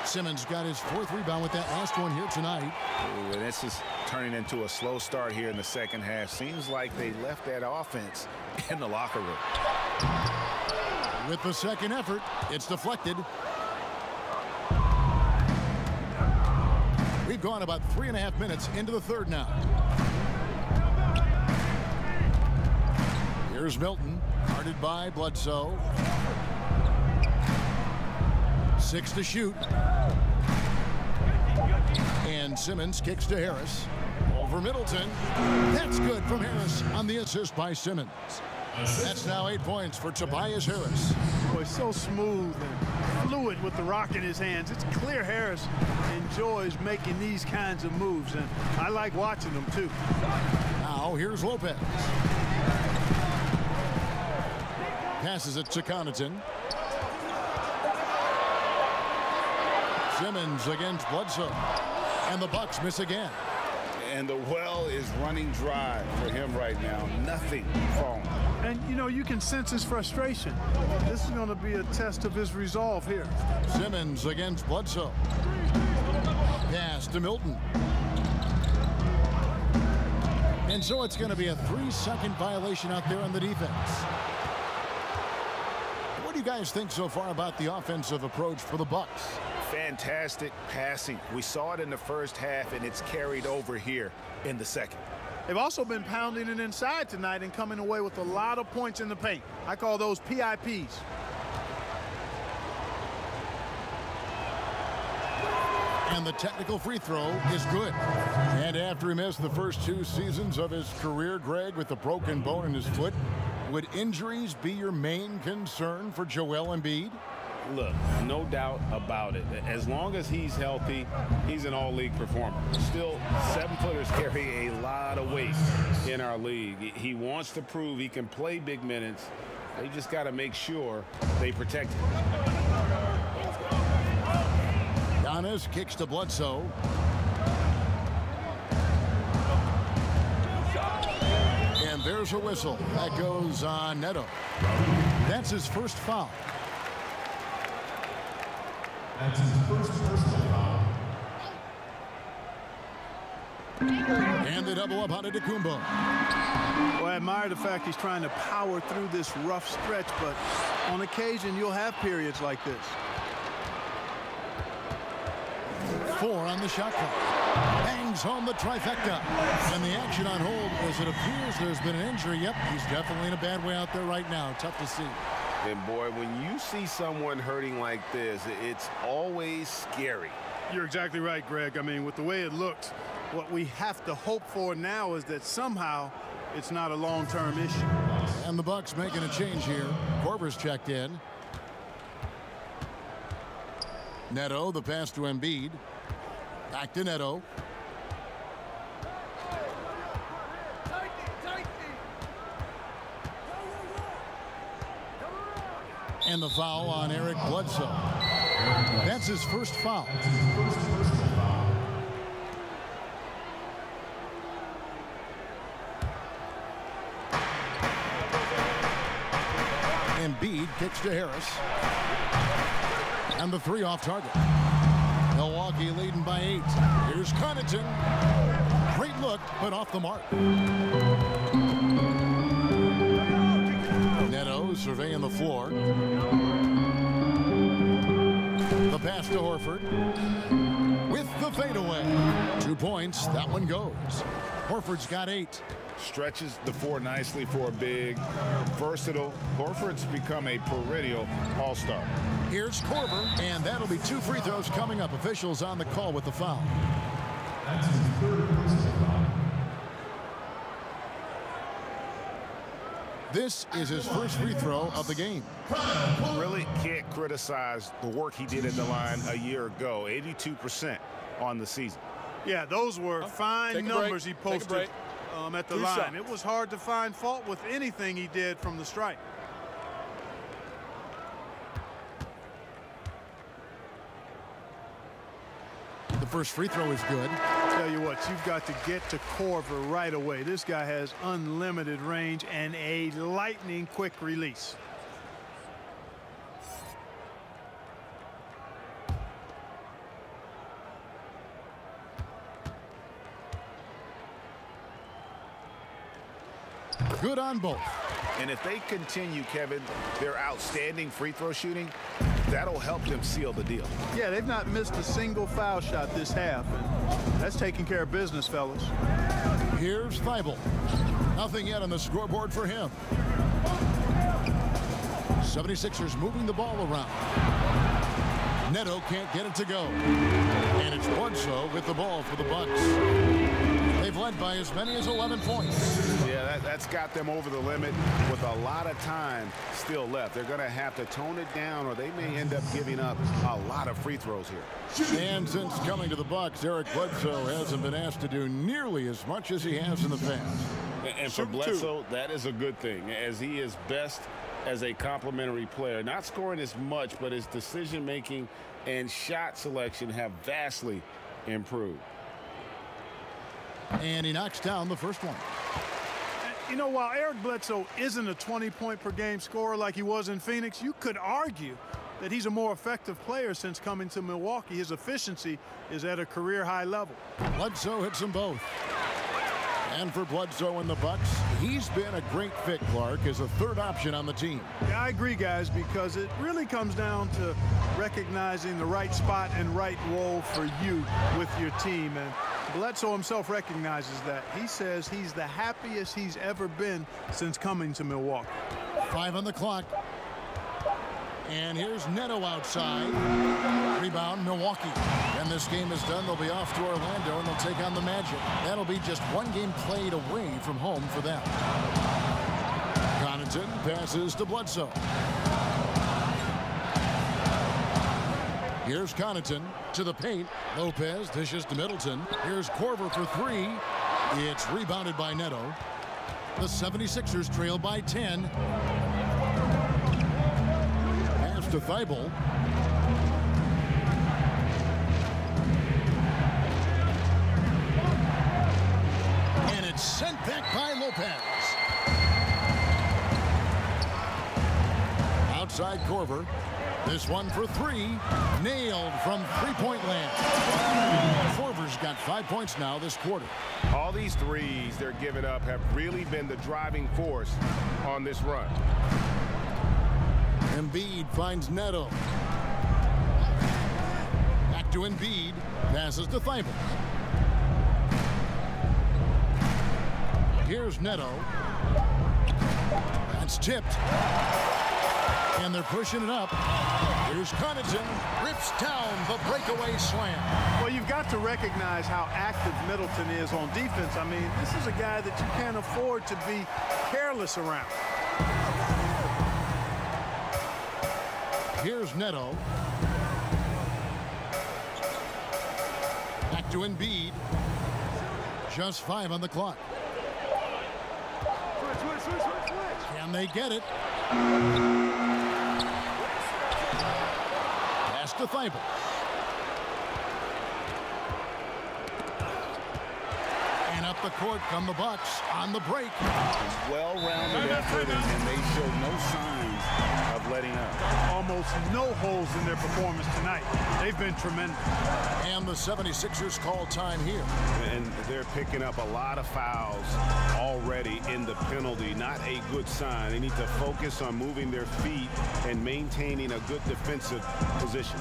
Simmons got his 4th rebound with that last one here tonight. Ooh, and this is turning into a slow start here in the second half. Seems like they left that offense in the locker room. With the second effort, it's deflected. We've gone about 3.5 minutes into the third now. Here's Milton, guarded by Bledsoe. 6 to shoot. And Simmons kicks to Harris. Over Middleton. That's good from Harris on the assist by Simmons. That's now 8 points for Tobias Harris. Oh, he's so smooth and fluid with the rock in his hands. It's clear Harris enjoys making these kinds of moves, and I like watching them too. Now here's Lopez. Passes it to Connaughton. Simmons against Bledsoe. And the Bucks miss again. And the well is running dry for him right now. Nothing falling. And, you know, you can sense his frustration. This is going to be a test of his resolve here. Simmons against Bledsoe. Pass to Milton. And so it's going to be a 3-second violation out there on the defense. What do you guys think so far about the offensive approach for the Bucks? Fantastic passing. We saw it in the first half, and it's carried over here in the second. They've also been pounding it inside tonight and coming away with a lot of points in the paint. I call those PIPs. And the technical free throw is good. And after he missed the first 2 seasons of his career, Greg, with a broken bone in his foot, would injuries be your main concern for Joel Embiid? Look, no doubt about it. As long as he's healthy, he's an all-league performer. Still, 7-footers carry a lot of weight in our league. He wants to prove he can play big minutes. They just got to make sure they protect him. Giannis kicks to Bledsoe. And there's a whistle. That goes on Neto. That's his first foul. That's his first personal foul. And the double up on Antetokounmpo. Well, I admire the fact he's trying to power through this rough stretch, but on occasion you'll have periods like this. 4 on the shot clock. Bangs home the trifecta. And the action on hold as it appears there's been an injury. Yep, he's definitely in a bad way out there right now. Tough to see. And boy, when you see someone hurting like this, it's always scary. You're exactly right, Greg. I mean, with the way it looked, what we have to hope for now is that somehow it's not a long-term issue. And the Bucks making a change here. Korver's checked in. Neto, the pass to Embiid. Back to Neto. And the foul on Eric Bledsoe. That's his first foul. Embiid kicks to Harris. And the 3 off target. Milwaukee leading by 8. Here's Connaughton. Great look, but off the mark. Neto surveying the floor. The pass to Horford. With the fadeaway. 2 points. That one goes. Horford's got 8. Stretches the floor nicely for a big. Versatile. Horford's become a perennial all-star. Here's Korver, and that'll be 2 free throws coming up. Officials on the call with the foul. That's his third personal foul. This is his first free throw of the game. Really can't criticize the work he did at the line a year ago. 82% on the season. Yeah, those were fine numbers he posted at the line. Shots. It was hard to find fault with anything he did from the stripe. The first free throw is good. Tell you what, you've got to get to Korver right away. This guy has unlimited range and a lightning quick release. Good on both. And if they continue, Kevin, their outstanding free throw shooting, that'll help them seal the deal. Yeah, they've not missed a single foul shot this half, and that's taking care of business, fellas. Here's Thibault. Nothing yet on the scoreboard for him. 76ers moving the ball around. Neto can't get it to go. And it's Bledsoe with the ball for the Bucks. They've led by as many as 11 points. Yeah, that's got them over the limit with a lot of time still left. They're going to have to tone it down, or they may end up giving up a lot of free throws here. And since coming to the Bucks, Eric Bledsoe hasn't been asked to do nearly as much as he has in the past. And for Bledsoe, that is a good thing, as he is best as a complementary player. Not scoring as much, but his decision-making and shot selection have vastly improved. And he knocks down the first one. You know, while Eric Bledsoe isn't a 20-point-per-game scorer like he was in Phoenix, you could argue that he's a more effective player since coming to Milwaukee. His efficiency is at a career-high level. Bledsoe hits them both. And for Bledsoe and the Bucks, he's been a great fit, Clark, as a third option on the team. Yeah, I agree, guys, because it really comes down to recognizing the right spot and right role for you with your team. And Bledsoe himself recognizes that. He says he's the happiest he's ever been since coming to Milwaukee. 5 on the clock. And here's Neto outside. Rebound, Milwaukee. And this game is done. They'll be off to Orlando, and they'll take on the Magic. That'll be just one game played away from home for them. Connaughton passes to Bledsoe. Here's Connaughton to the paint. Lopez dishes to Middleton. Here's Korver for 3. It's rebounded by Neto. The 76ers trail by 10. Pass to Thibault. And it's sent back by Lopez. Outside Korver. This one for 3. Nailed from three-point land. Korver's got 5 points now this quarter. All these threes they're giving up have really been the driving force on this run. Embiid finds Neto. Back to Embiid. Passes to Thibault. Here's Neto. That's tipped. And they're pushing it up. Here's Connaughton. Rips down the breakaway slam. Well, you've got to recognize how active Middleton is on defense. I mean, this is a guy that you can't afford to be careless around. Here's Neto. Back to Embiid. Just 5 on the clock. Can they get it? Pass to Thibault. And up the court come the Bucks on the break. Well-rounded effort, and they show no signs of letting up. Almost no holes in their performance tonight. They've been tremendous. And the 76ers call time here. And they're picking up a lot of fouls already in the penalty. Not a good sign. They need to focus on moving their feet and maintaining a good defensive position.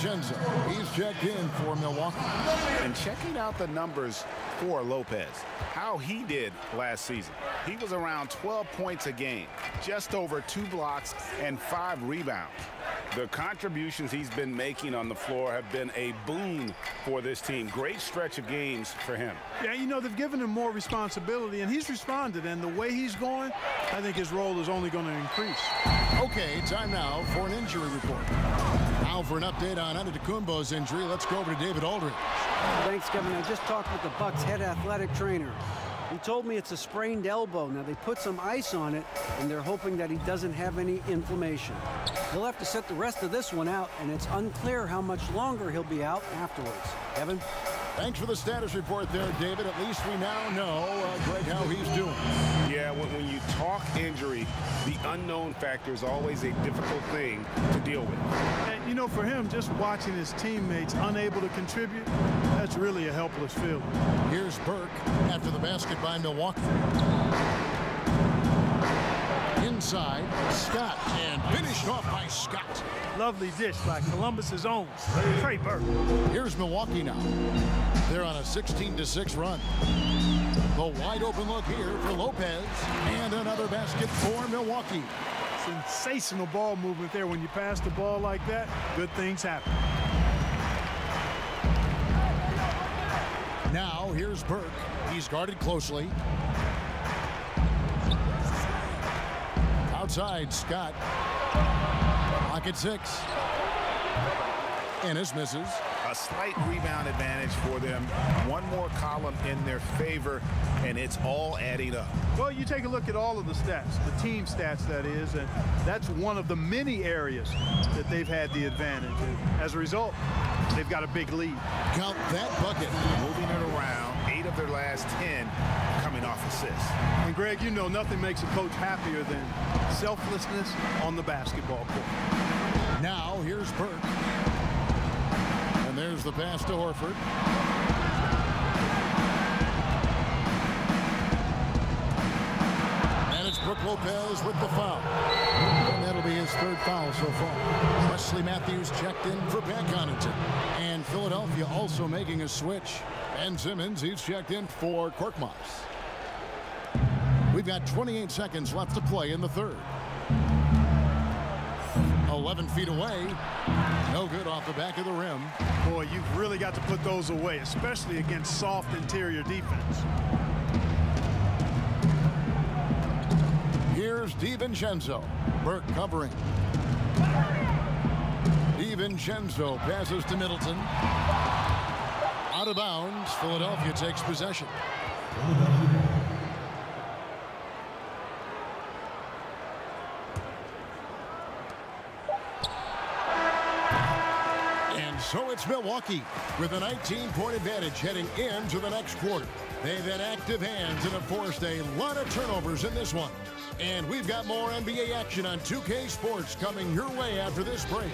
DiVincenzo. He's checked in for Milwaukee. And checking out the numbers for Lopez, how he did last season. He was around 12 points a game, just over 2 blocks and 5 rebounds. The contributions he's been making on the floor have been a boon for this team. Great stretch of games for him. Yeah, you know, they've given him more responsibility, and he's responded. And the way he's going, I think his role is only going to increase. Okay, time now for an injury report. Now for an update on Antetokounmpo's injury, let's go over to David Aldridge. Thanks, Kevin. I just talked with the Bucks head athletic trainer. He told me it's a sprained elbow. Now, they put some ice on it, and they're hoping that he doesn't have any inflammation. He'll have to sit the rest of this one out, and it's unclear how much longer he'll be out afterwards. Kevin? Thanks for the status report there, David. At least we now know, Greg, how he's doing. Yeah, when you talk injury, the unknown factor is always a difficult thing to deal with. And, you know, for him, just watching his teammates unable to contribute, that's really a helpless feeling. Here's Burke after the basket by Milwaukee. Inside, Scott, and finished off by Scott. Lovely dish by Columbus's own Trey Burke. Here's Milwaukee now. They're on a 16-6 run. The wide open look here for Lopez, and another basket for Milwaukee. Sensational ball movement there. When you pass the ball like that, good things happen. Now here's Burke. He's guarded closely. Outside, Scott. Pocket 6. Ennis misses. A slight rebound advantage for them. One more column in their favor, and it's all adding up. Well, you take a look at all of the stats, the team stats, that is, and that's one of the many areas that they've had the advantage. And as a result, they've got a big lead. Count that bucket. Moving it around, 8 of their last 10 coming off assists. And Greg, you know nothing makes a coach happier than selflessness on the basketball court. Now here's Burke. And there's the pass to Horford. And it's Brook Lopez with the foul. And that'll be his 3rd foul so far. Wesley Matthews checked in for Pat Connaughton. And Philadelphia also making a switch. Ben Simmons, he's checked in for Korkmaz. We've got 28 seconds left to play in the 3rd. 11 feet away. No good off the back of the rim. Boy, you've really got to put those away, especially against soft interior defense. Here's DiVincenzo. Burke covering. DiVincenzo passes to Middleton. Out of bounds. Philadelphia takes possession. So it's Milwaukee with a 19-point advantage heading into the next quarter. They've had active hands and have forced a lot of turnovers in this one. And we've got more NBA action on 2K Sports coming your way after this break.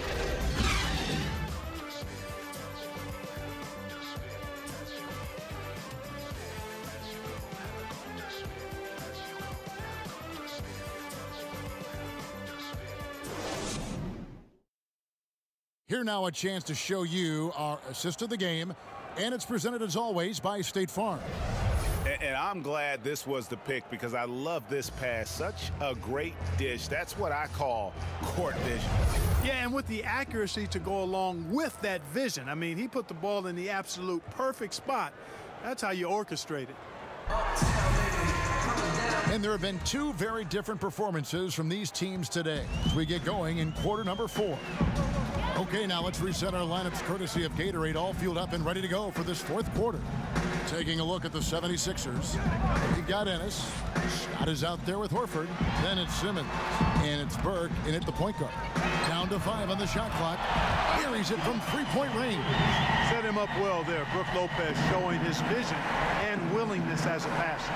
Here now a chance to show you our assist of the game, and it's presented as always by State Farm. And I'm glad this was the pick because I love this pass. Such a great dish. That's what I call court vision. Yeah, and with the accuracy to go along with that vision. I mean, he put the ball in the absolute perfect spot. That's how you orchestrate it. And there have been 2 very different performances from these teams today as we get going in quarter number 4. Okay, now let's reset our lineups courtesy of Gatorade, all fueled up and ready to go for this 4th quarter. Taking a look at the 76ers. You've got Ennis. Scott is out there with Horford. Then it's Simmons. And it's Burke in at the point guard. Down to 5 on the shot clock. Carries it from 3-point range. Set him up well there. Brook Lopez showing his vision and willingness as a passer.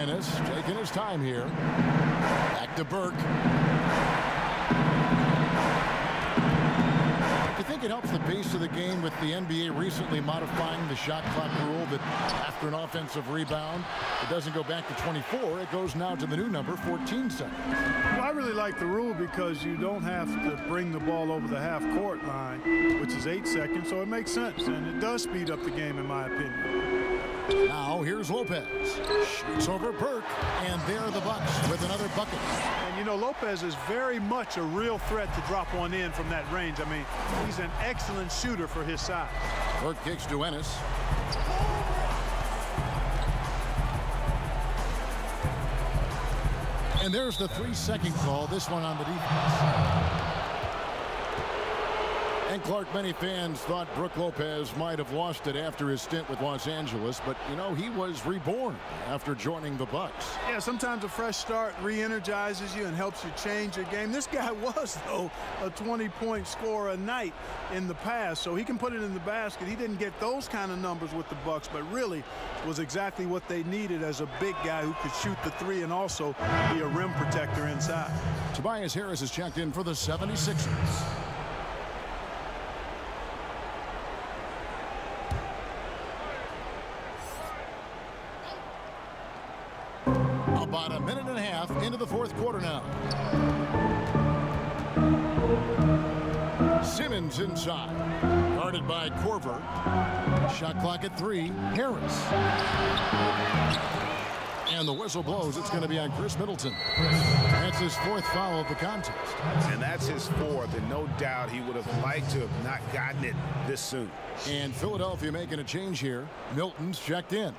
Ennis taking his time here. Back to Burke. Do you think it helps the pace of the game with the NBA recently modifying the shot clock rule that after an offensive rebound, it doesn't go back to 24, it goes now to the new number, 14 seconds? Well, I really like the rule because you don't have to bring the ball over the half-court line, which is 8 seconds, so it makes sense, and it does speed up the game, in my opinion. Now here's Lopez. Shoots over Burke, and there the Bucks with another bucket. And you know, Lopez is very much a real threat to drop one in from that range. I mean, he's an excellent shooter for his size. Burke kicks to Ennis. And there's the 3-second call, this one on the defense. And Clark, many fans thought Brook Lopez might have lost it after his stint with Los Angeles, but you know, he was reborn after joining the Bucks. Yeah, sometimes a fresh start re-energizes you and helps you change your game. This guy was, though, a 20-point scorer a night in the past, so he can put it in the basket. He didn't get those kind of numbers with the Bucks, but really was exactly what they needed as a big guy who could shoot the three and also be a rim protector inside. Tobias Harris is checked in for the 76ers. About a minute and a half into the fourth quarter now. Simmons inside, guarded by Korver. Shot clock at 3. Harris. And the whistle blows. It's going to be on Chris Middleton. That's his 4th foul of the contest. And that's his 4th, and no doubt he would have liked to have not gotten it this soon. And Philadelphia making a change here. Milton's checked in.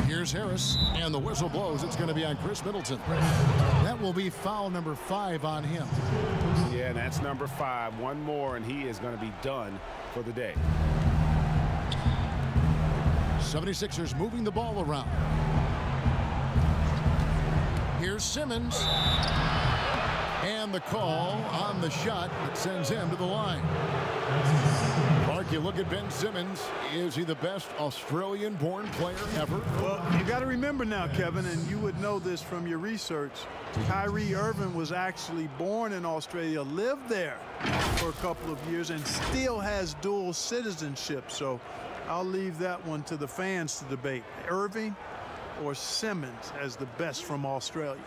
Here's Harris, and the whistle blows. It's going to be on Chris Middleton. That will be foul number 5 on him. Yeah, and that's number 5. One more, and he is going to be done for the day. 76ers moving the ball around. Here's Simmons. And the call on the shot that sends him to the line. Mark, you look at Ben Simmons. Is he the best Australian-born player ever? Well, you got to remember now, Kevin, and you would know this from your research, Kyrie Irving was actually born in Australia, lived there for a couple of years, and still has dual citizenship. So I'll leave that one to the fans to debate. Irving or Simmons as the best from Australia?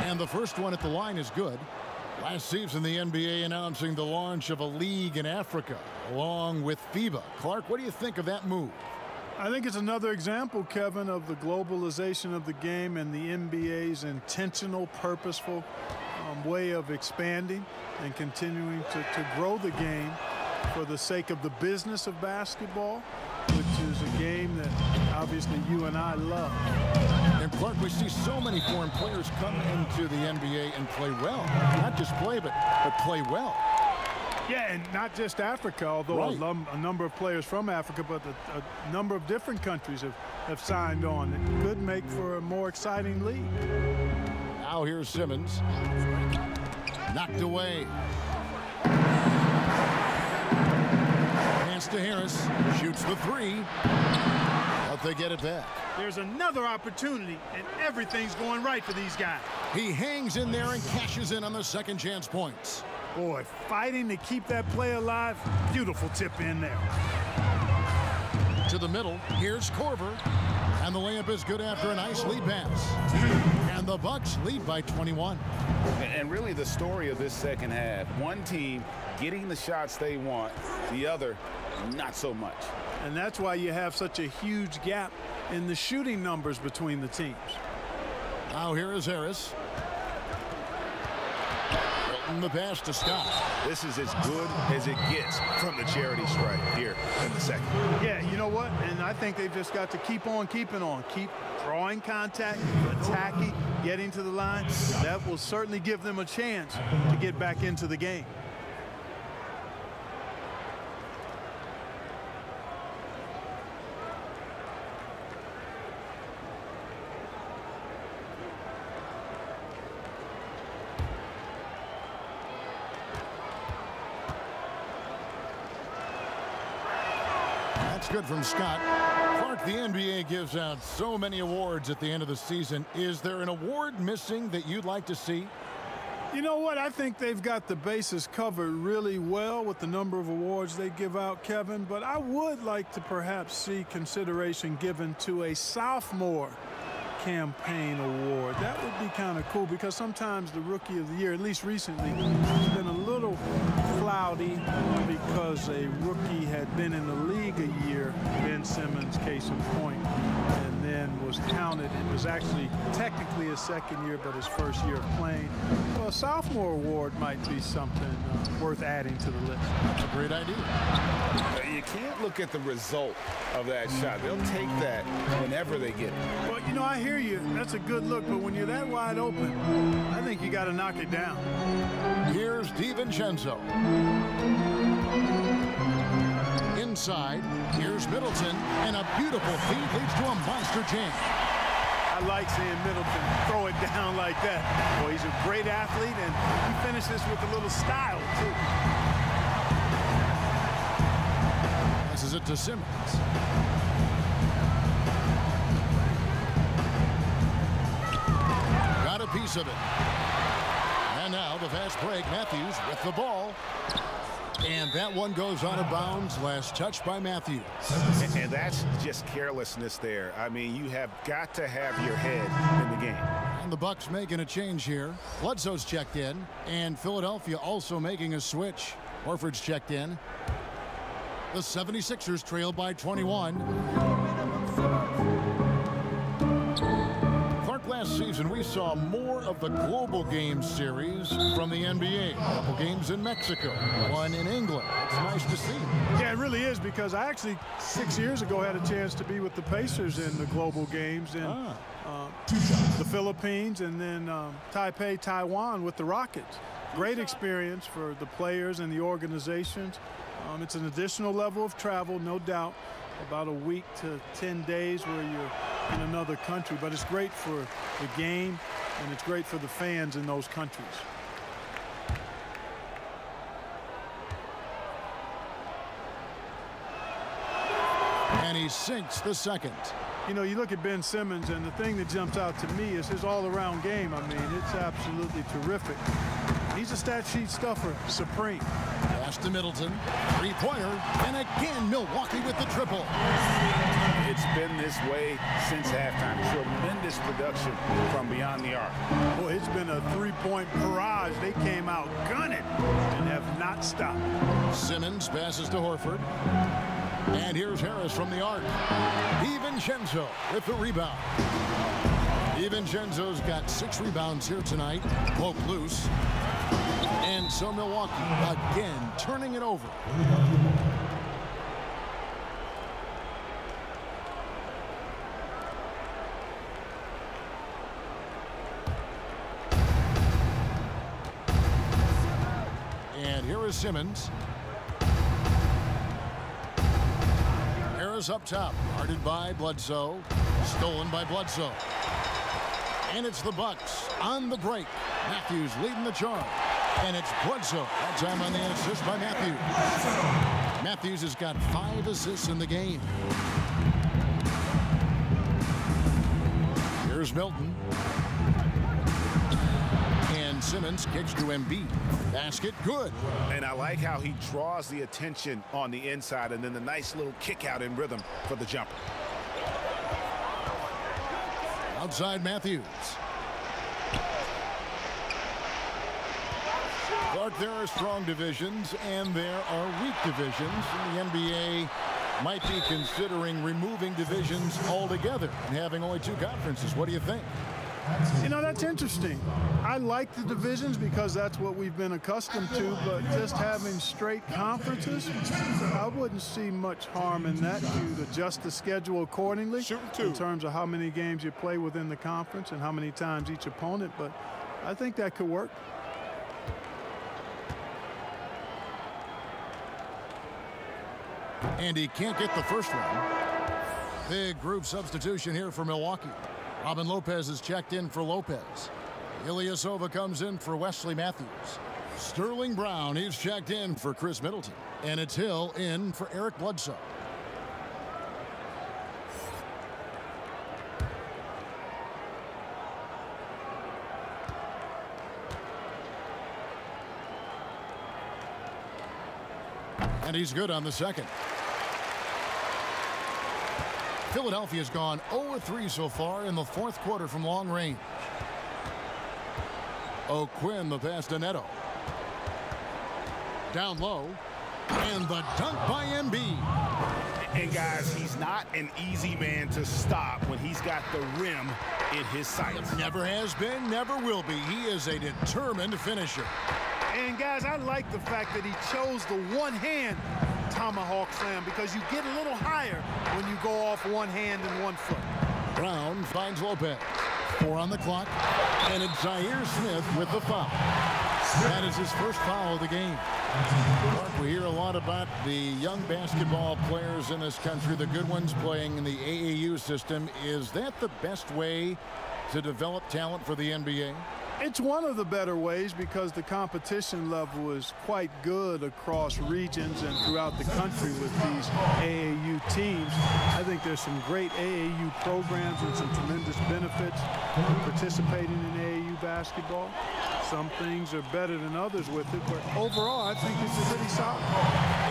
And the first one at the line is good. Last season, the NBA announcing the launch of a league in Africa, along with FIBA. Clark, what do you think of that move? I think it's another example, Kevin, of the globalization of the game and the NBA's intentional, purposeful way of expanding and continuing to grow the game for the sake of the business of basketball, which is a game that obviously you and I love. And Clark, we see so many foreign players come into the NBA and play well. Not just play, but play well. Yeah, and not just Africa, although a number of players from Africa, but a number of different countries have signed on. It could make for a more exciting league. Now here's Simmons. Knocked away. Pass to Harris. Shoots the 3. But they get it back. There's another opportunity, and everything's going right for these guys. He hangs in there and cashes in on the second chance points. Boy, fighting to keep that play alive. Beautiful tip in there. To the middle. Here's Korver. And the layup is good after a nice lead pass. And the Bucks lead by 21. And really the story of this second half, one team getting the shots they want, the other not so much. And that's why you have such a huge gap in the shooting numbers between the teams. Now here is Harris. Milton the pass to Scott. This is as good as it gets from the charity stripe here in the second. Yeah, you know what? And I think they've just got to keep on keeping on. Keep drawing contact, attacking, getting to the line. That will certainly give them a chance to get back into the game. good from Scott. Clark, the NBA gives out so many awards at the end of the season. Is there an award missing that you'd like to see? You know what? I think they've got the bases covered really well with the number of awards they give out, Kevin. But I would like to perhaps see consideration given to a sophomore campaign award. That would be kind of cool because sometimes the rookie of the year, at least recently, has been a little cloudy because a rookie had been in the league a year, Ben Simmons, case in point, and then was counted. It was actually technically his second year, but his first year of playing. Well, a sophomore award might be something worth adding to the list. That's a great idea. You can't look at the result of that shot. They'll take that whenever they get it. Well, you know, I hear you. That's a good look, but when you're that wide open, I think you got to knock it down. Here's DiVincenzo. Inside, here's Middleton, and a beautiful feed leads to a monster jam. I like seeing Middleton throw it down like that. Boy, he's a great athlete, and he finishes with a little style, too. Passes it to Simmons. Got a piece of it. And now the fast break. Matthews with the ball. And that one goes out of bounds. Last touch by Matthews. And that's just carelessness there. I mean, you have got to have your head in the game. And the Bucks making a change here. Bledsoe's checked in. And Philadelphia also making a switch. Horford's checked in. The 76ers trail by 21. Clark, last season we saw more of the global game series from the NBA. A couple games in Mexico, one in England. It's nice to see. Yeah, it really is, because I actually 6 years ago had a chance to be with the Pacers in the global games in the Philippines, and then Taipei, Taiwan with the Rockets. Great experience for the players and the organizations. It's an additional level of travel, no doubt, about a week to 10 days where you're in another country. But it's great for the game, and it's great for the fans in those countries. And he sinks the second. You know, you look at Ben Simmons, and the thing that jumps out to me is his all-around game. I mean, it's absolutely terrific. He's a stat sheet stuffer, supreme. Pass to Middleton, three-pointer, and again Milwaukee with the triple. It's been this way since halftime. Tremendous production from beyond the arc. Boy, it's been a three-point barrage. They came out gunning and have not stopped. Simmons passes to Horford. And here's Harris from the arc. DiVincenzo with the rebound. DiVincenzo's got 6 rebounds here tonight. Poke loose. And so Milwaukee again turning it over. And here is Simmons. Harris up top, guarded by Bledsoe. Stolen by Bledsoe. And it's the Bucks on the break. Matthews leading the charge. And it's Bledsoe. That time on the assist by Matthews. Matthews has got 5 assists in the game. Here's Milton. And Simmons kicks to Embiid. Basket good. And I like how he draws the attention on the inside, and then the nice little kick out in rhythm for the jumper. Outside Matthews. Clark, there are strong divisions and there are weak divisions. And the NBA might be considering removing divisions altogether and having only 2 conferences. What do you think? You know, that's interesting. I like the divisions because that's what we've been accustomed to, but just having straight conferences, I wouldn't see much harm in that. You'd adjust the schedule accordingly in terms of how many games you play within the conference and how many times each opponent, but I think that could work. And he can't get the first one. Big group substitution here for Milwaukee. Robin Lopez is checked in for Lopez. Ilyasova comes in for Wesley Matthews. Sterling Brown, he's checked in for Chris Middleton. And it's Hill in for Eric Bledsoe. And he's good on the second. Philadelphia's gone 0-3 so far in the fourth quarter from long range. O'Quinn, the pass to Neto. Down low. And the dunk by Embiid. And guys, he's not an easy man to stop when he's got the rim in his sights. Never has been, never will be. He is a determined finisher. And guys, I like the fact that he chose the one-hand tomahawk slam because you get a little higher when you go off one hand and one foot. Brown finds Lopez. 4 on the clock. And it's Zaire Smith with the foul. That is his first foul of the game. We hear a lot about the young basketball players in this country, the good ones playing in the AAU system. Is that the best way to develop talent for the NBA? It's one of the better ways because the competition level is quite good across regions and throughout the country with these AAU teams. I think there's some great AAU programs and some tremendous benefits participating in AAU basketball. Some things are better than others with it, but overall, I think it's pretty solid.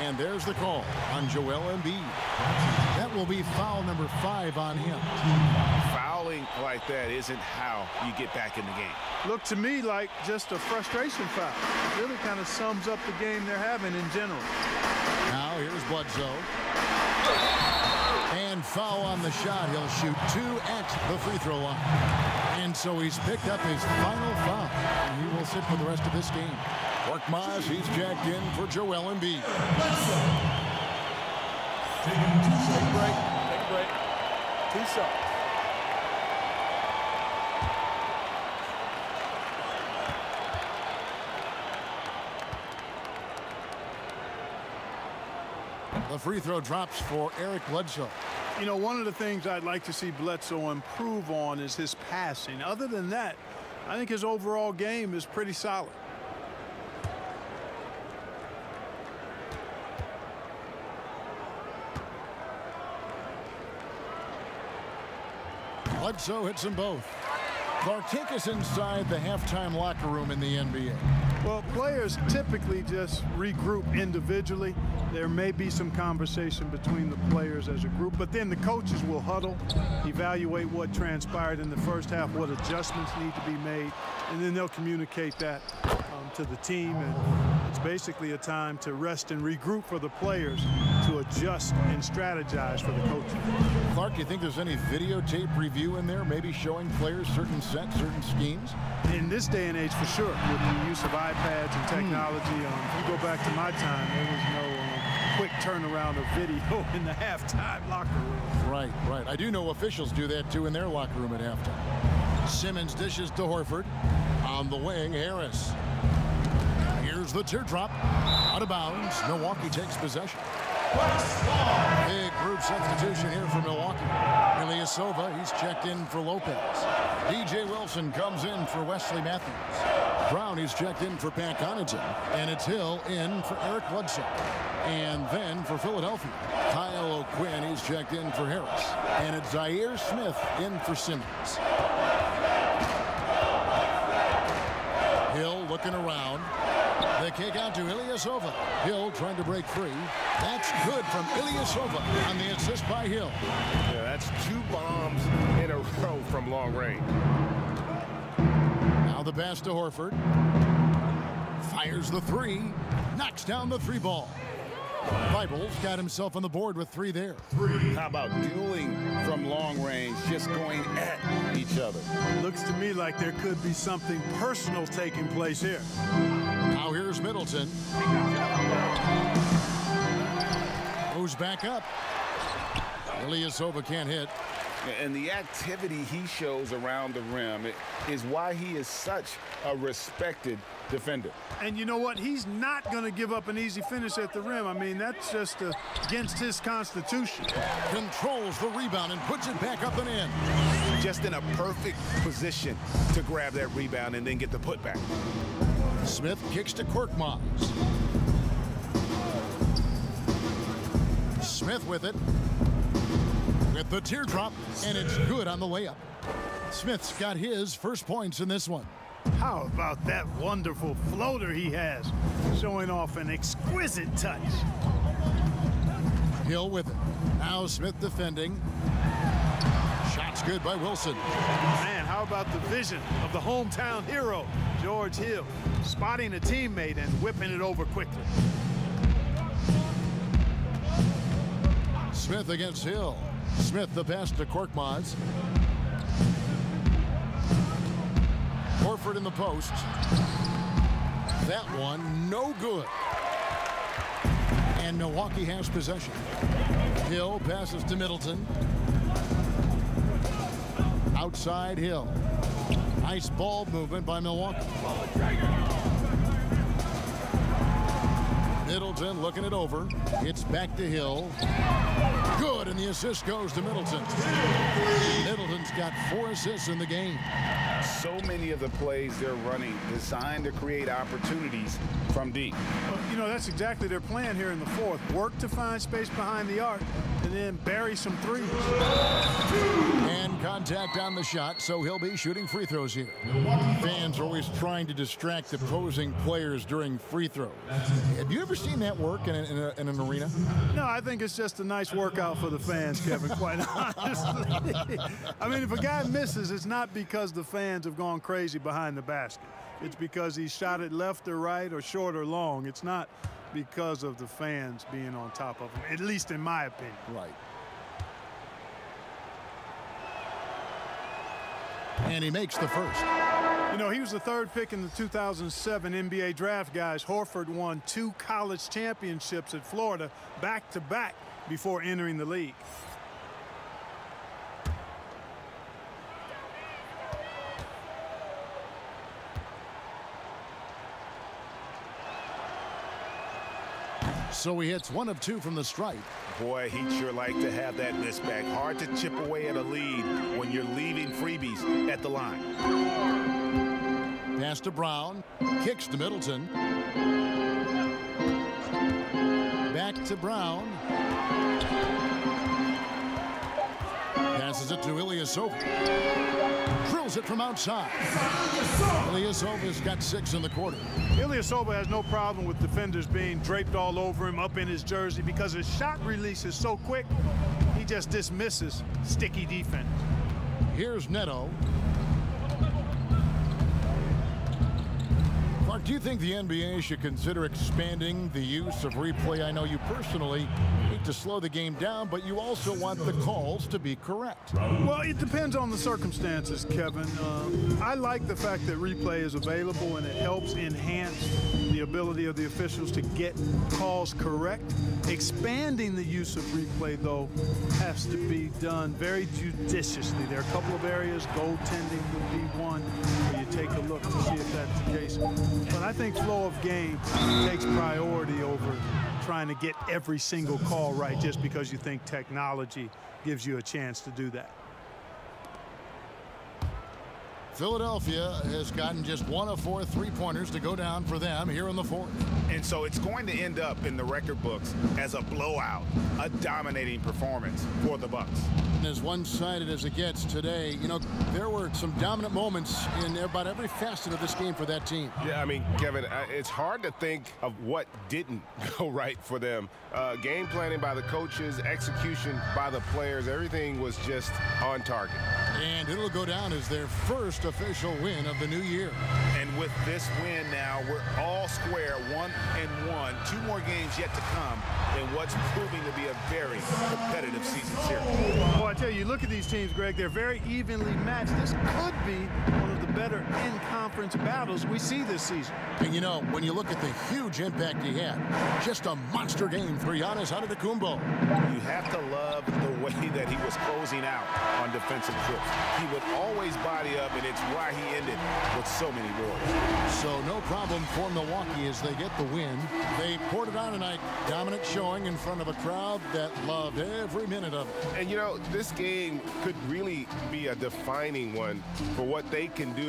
And there's the call on Joel Embiid. That will be foul number 5 on him. Fouling like that isn't how you get back in the game. Looked to me like just a frustration foul. It really kind of sums up the game they're having in general. Now here's Bledsoe. And foul on the shot. He'll shoot 2 at the free throw line. And so he's picked up his final foul. And he will sit for the rest of this game. Korkmaz, he's jacked in for Joel Embiid. Take a break. Take a break. 2 shots. The free throw drops for Eric Bledsoe. You know, one of the things I'd like to see Bledsoe improve on is his passing. Other than that, I think his overall game is pretty solid. Bledsoe hits them both. Clark, take us inside the halftime locker room in the NBA. Well, players typically just regroup individually. There may be some conversation between the players as a group, but then the coaches will huddle, evaluate what transpired in the first half, what adjustments need to be made, and then they'll communicate that to the team. And it's basically a time to rest and regroup for the players to adjust and strategize for the coaches. Clark, you think there's any videotape review in there, maybe showing players certain sets, certain schemes? In this day and age, for sure, with the use of iPads and technology. If you go back to my time, there was no quick turnaround of video in the halftime locker room. Right, right. I do know officials do that, too, in their locker room at halftime. Simmons dishes to Horford. On the wing, Harris. Here's the teardrop. Out of bounds. Milwaukee takes possession. Big group substitution here for Milwaukee. Ilyasova, he's checked in for Lopez. DJ Wilson comes in for Wesley Matthews. Brown, he's checked in for Pat Connaughton. And it's Hill in for Eric Bledsoe. And then for Philadelphia, Kyle O'Quinn, he's checked in for Harris. And it's Zaire Smith in for Simmons. Hill looking around. The kick out to Ilyasova. Hill trying to break free. That's good from Ilyasova on the assist by Hill. Yeah, that's 2 bombs in a row from long range. Now the pass to Horford. Fires the 3. Knocks down the 3 ball. Bibles got himself on the board with 3 there. How about dueling from long range, just going at each other? Looks to me like there could be something personal taking place here. Now here's Middleton. Moves back up. Ilyasova can't hit. And the activity he shows around the rim is why he is such a respected defender. And you know what? He's not going to give up an easy finish at the rim. I mean, that's just against his constitution. Controls the rebound and puts it back up and in. Just in a perfect position to grab that rebound and then get the putback. Smith kicks to Korkmaz. Smith with it. With the teardrop, and it's good on the layup. Smith's got his first points in this one. How about that wonderful floater he has, showing off an exquisite touch. Hill with it. Now Smith defending. Shot's good by Wilson. Man, how about the vision of the hometown hero, George Hill, spotting a teammate and whipping it over quickly. Smith against Hill. Smith the pass to Korkmaz. Horford in the post. That one no good. And Milwaukee has possession. Hill passes to Middleton. Outside Hill. Nice ball movement by Milwaukee. Middleton looking it over. It's back to Hill. Good, and the assist goes to Middleton. Middleton's got 4 assists in the game. So many of the plays they're running designed to create opportunities from deep. Well, you know, that's exactly their plan here in the fourth. Work to find space behind the arc and then bury some threes. And contact on the shot, so he'll be shooting free throws here. Fans are always trying to distract opposing players during free throws. Have you ever seen that work in an arena? No, I think it's just a nice workout for the fans, Kevin, quite honestly. I mean, if a guy misses, it's not because the fans have gone crazy behind the basket. It's because he shot it left or right or short or long. It's not because of the fans being on top of him, at least in my opinion. Right. And he makes the first. You know, he was the 3rd pick in the 2007 NBA draft, guys. Horford won 2 college championships at Florida back-to-back before entering the league. So he hits 1 of 2 from the stripe. Boy, he'd sure like to have that miss back. Hard to chip away at a lead when you're leaving freebies at the line. Pass to Brown. Kicks to Middleton. Back to Brown. Passes it to Ilyasova. Drills it from outside. Ilyasova's got 6 in the quarter. Ilyasova has no problem with defenders being draped all over him up in his jersey because his shot release is so quick, he just dismisses sticky defense. Here's Neto. Mark, do you think the NBA should consider expanding the use of replay? I know you personally need to slow the game down, but you also want the calls to be correct. Well, it depends on the circumstances, Kevin. I like the fact that replay is available and it helps enhance the ability of the officials to get calls correct. Expanding the use of replay, though, has to be done very judiciously. There are a couple of areas, goaltending would be one, where you take a look to see if that's the case. But I think flow of game takes priority over trying to get every single call right just because you think technology gives you a chance to do that. Philadelphia has gotten just 1 of 4 three-pointers to go down for them here in the fourth. And so it's going to end up in the record books as a blowout, a dominating performance for the Bucks. As one-sided as it gets today, you know, there were some dominant moments in about every facet of this game for that team. Yeah, I mean, Kevin, it's hard to think of what didn't go right for them. Game planning by the coaches, execution by the players, everything was just on target. And it'll go down as their first official win of the new year. And with this win now, we're all square, 1-1. 2 more games yet to come in what's proving to be a very competitive season series. Well, I tell you, look at these teams, Greg. They're very evenly matched. This could be one of the better in-conference battles we see this season. And, you know, when you look at the huge impact he had, just a monster game for Giannis Antetokounmpo. You have to love the way that he was closing out on defensive trips. He would always body up, and it's why he ended with so many boards. So no problem for Milwaukee as they get the win. They poured it on tonight. Dominant showing in front of a crowd that loved every minute of it. And, you know, this game could really be a defining one for what they can do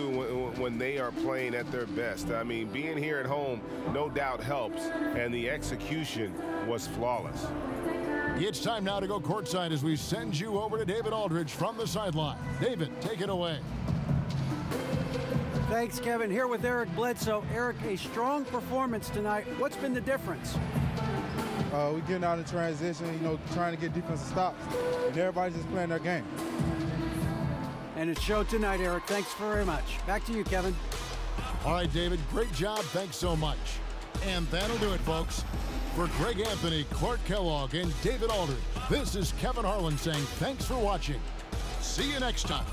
when they are playing at their best. I mean, being here at home no doubt helps, and the execution was flawless. It's time now to go courtside as we send you over to David Aldridge from the sideline. David, take it away. Thanks, Kevin. Here with Eric Bledsoe. Eric, a strong performance tonight. What's been the difference? We getting out in transition, you know, trying to get defensive stops, and everybody's just playing their game. And it showed tonight, Eric. Thanks very much. Back to you, Kevin. All right, David, great job. Thanks so much. And that'll do it, folks. For Greg Anthony, Clark Kellogg, and David Aldridge, this is Kevin Harlan saying thanks for watching. See you next time.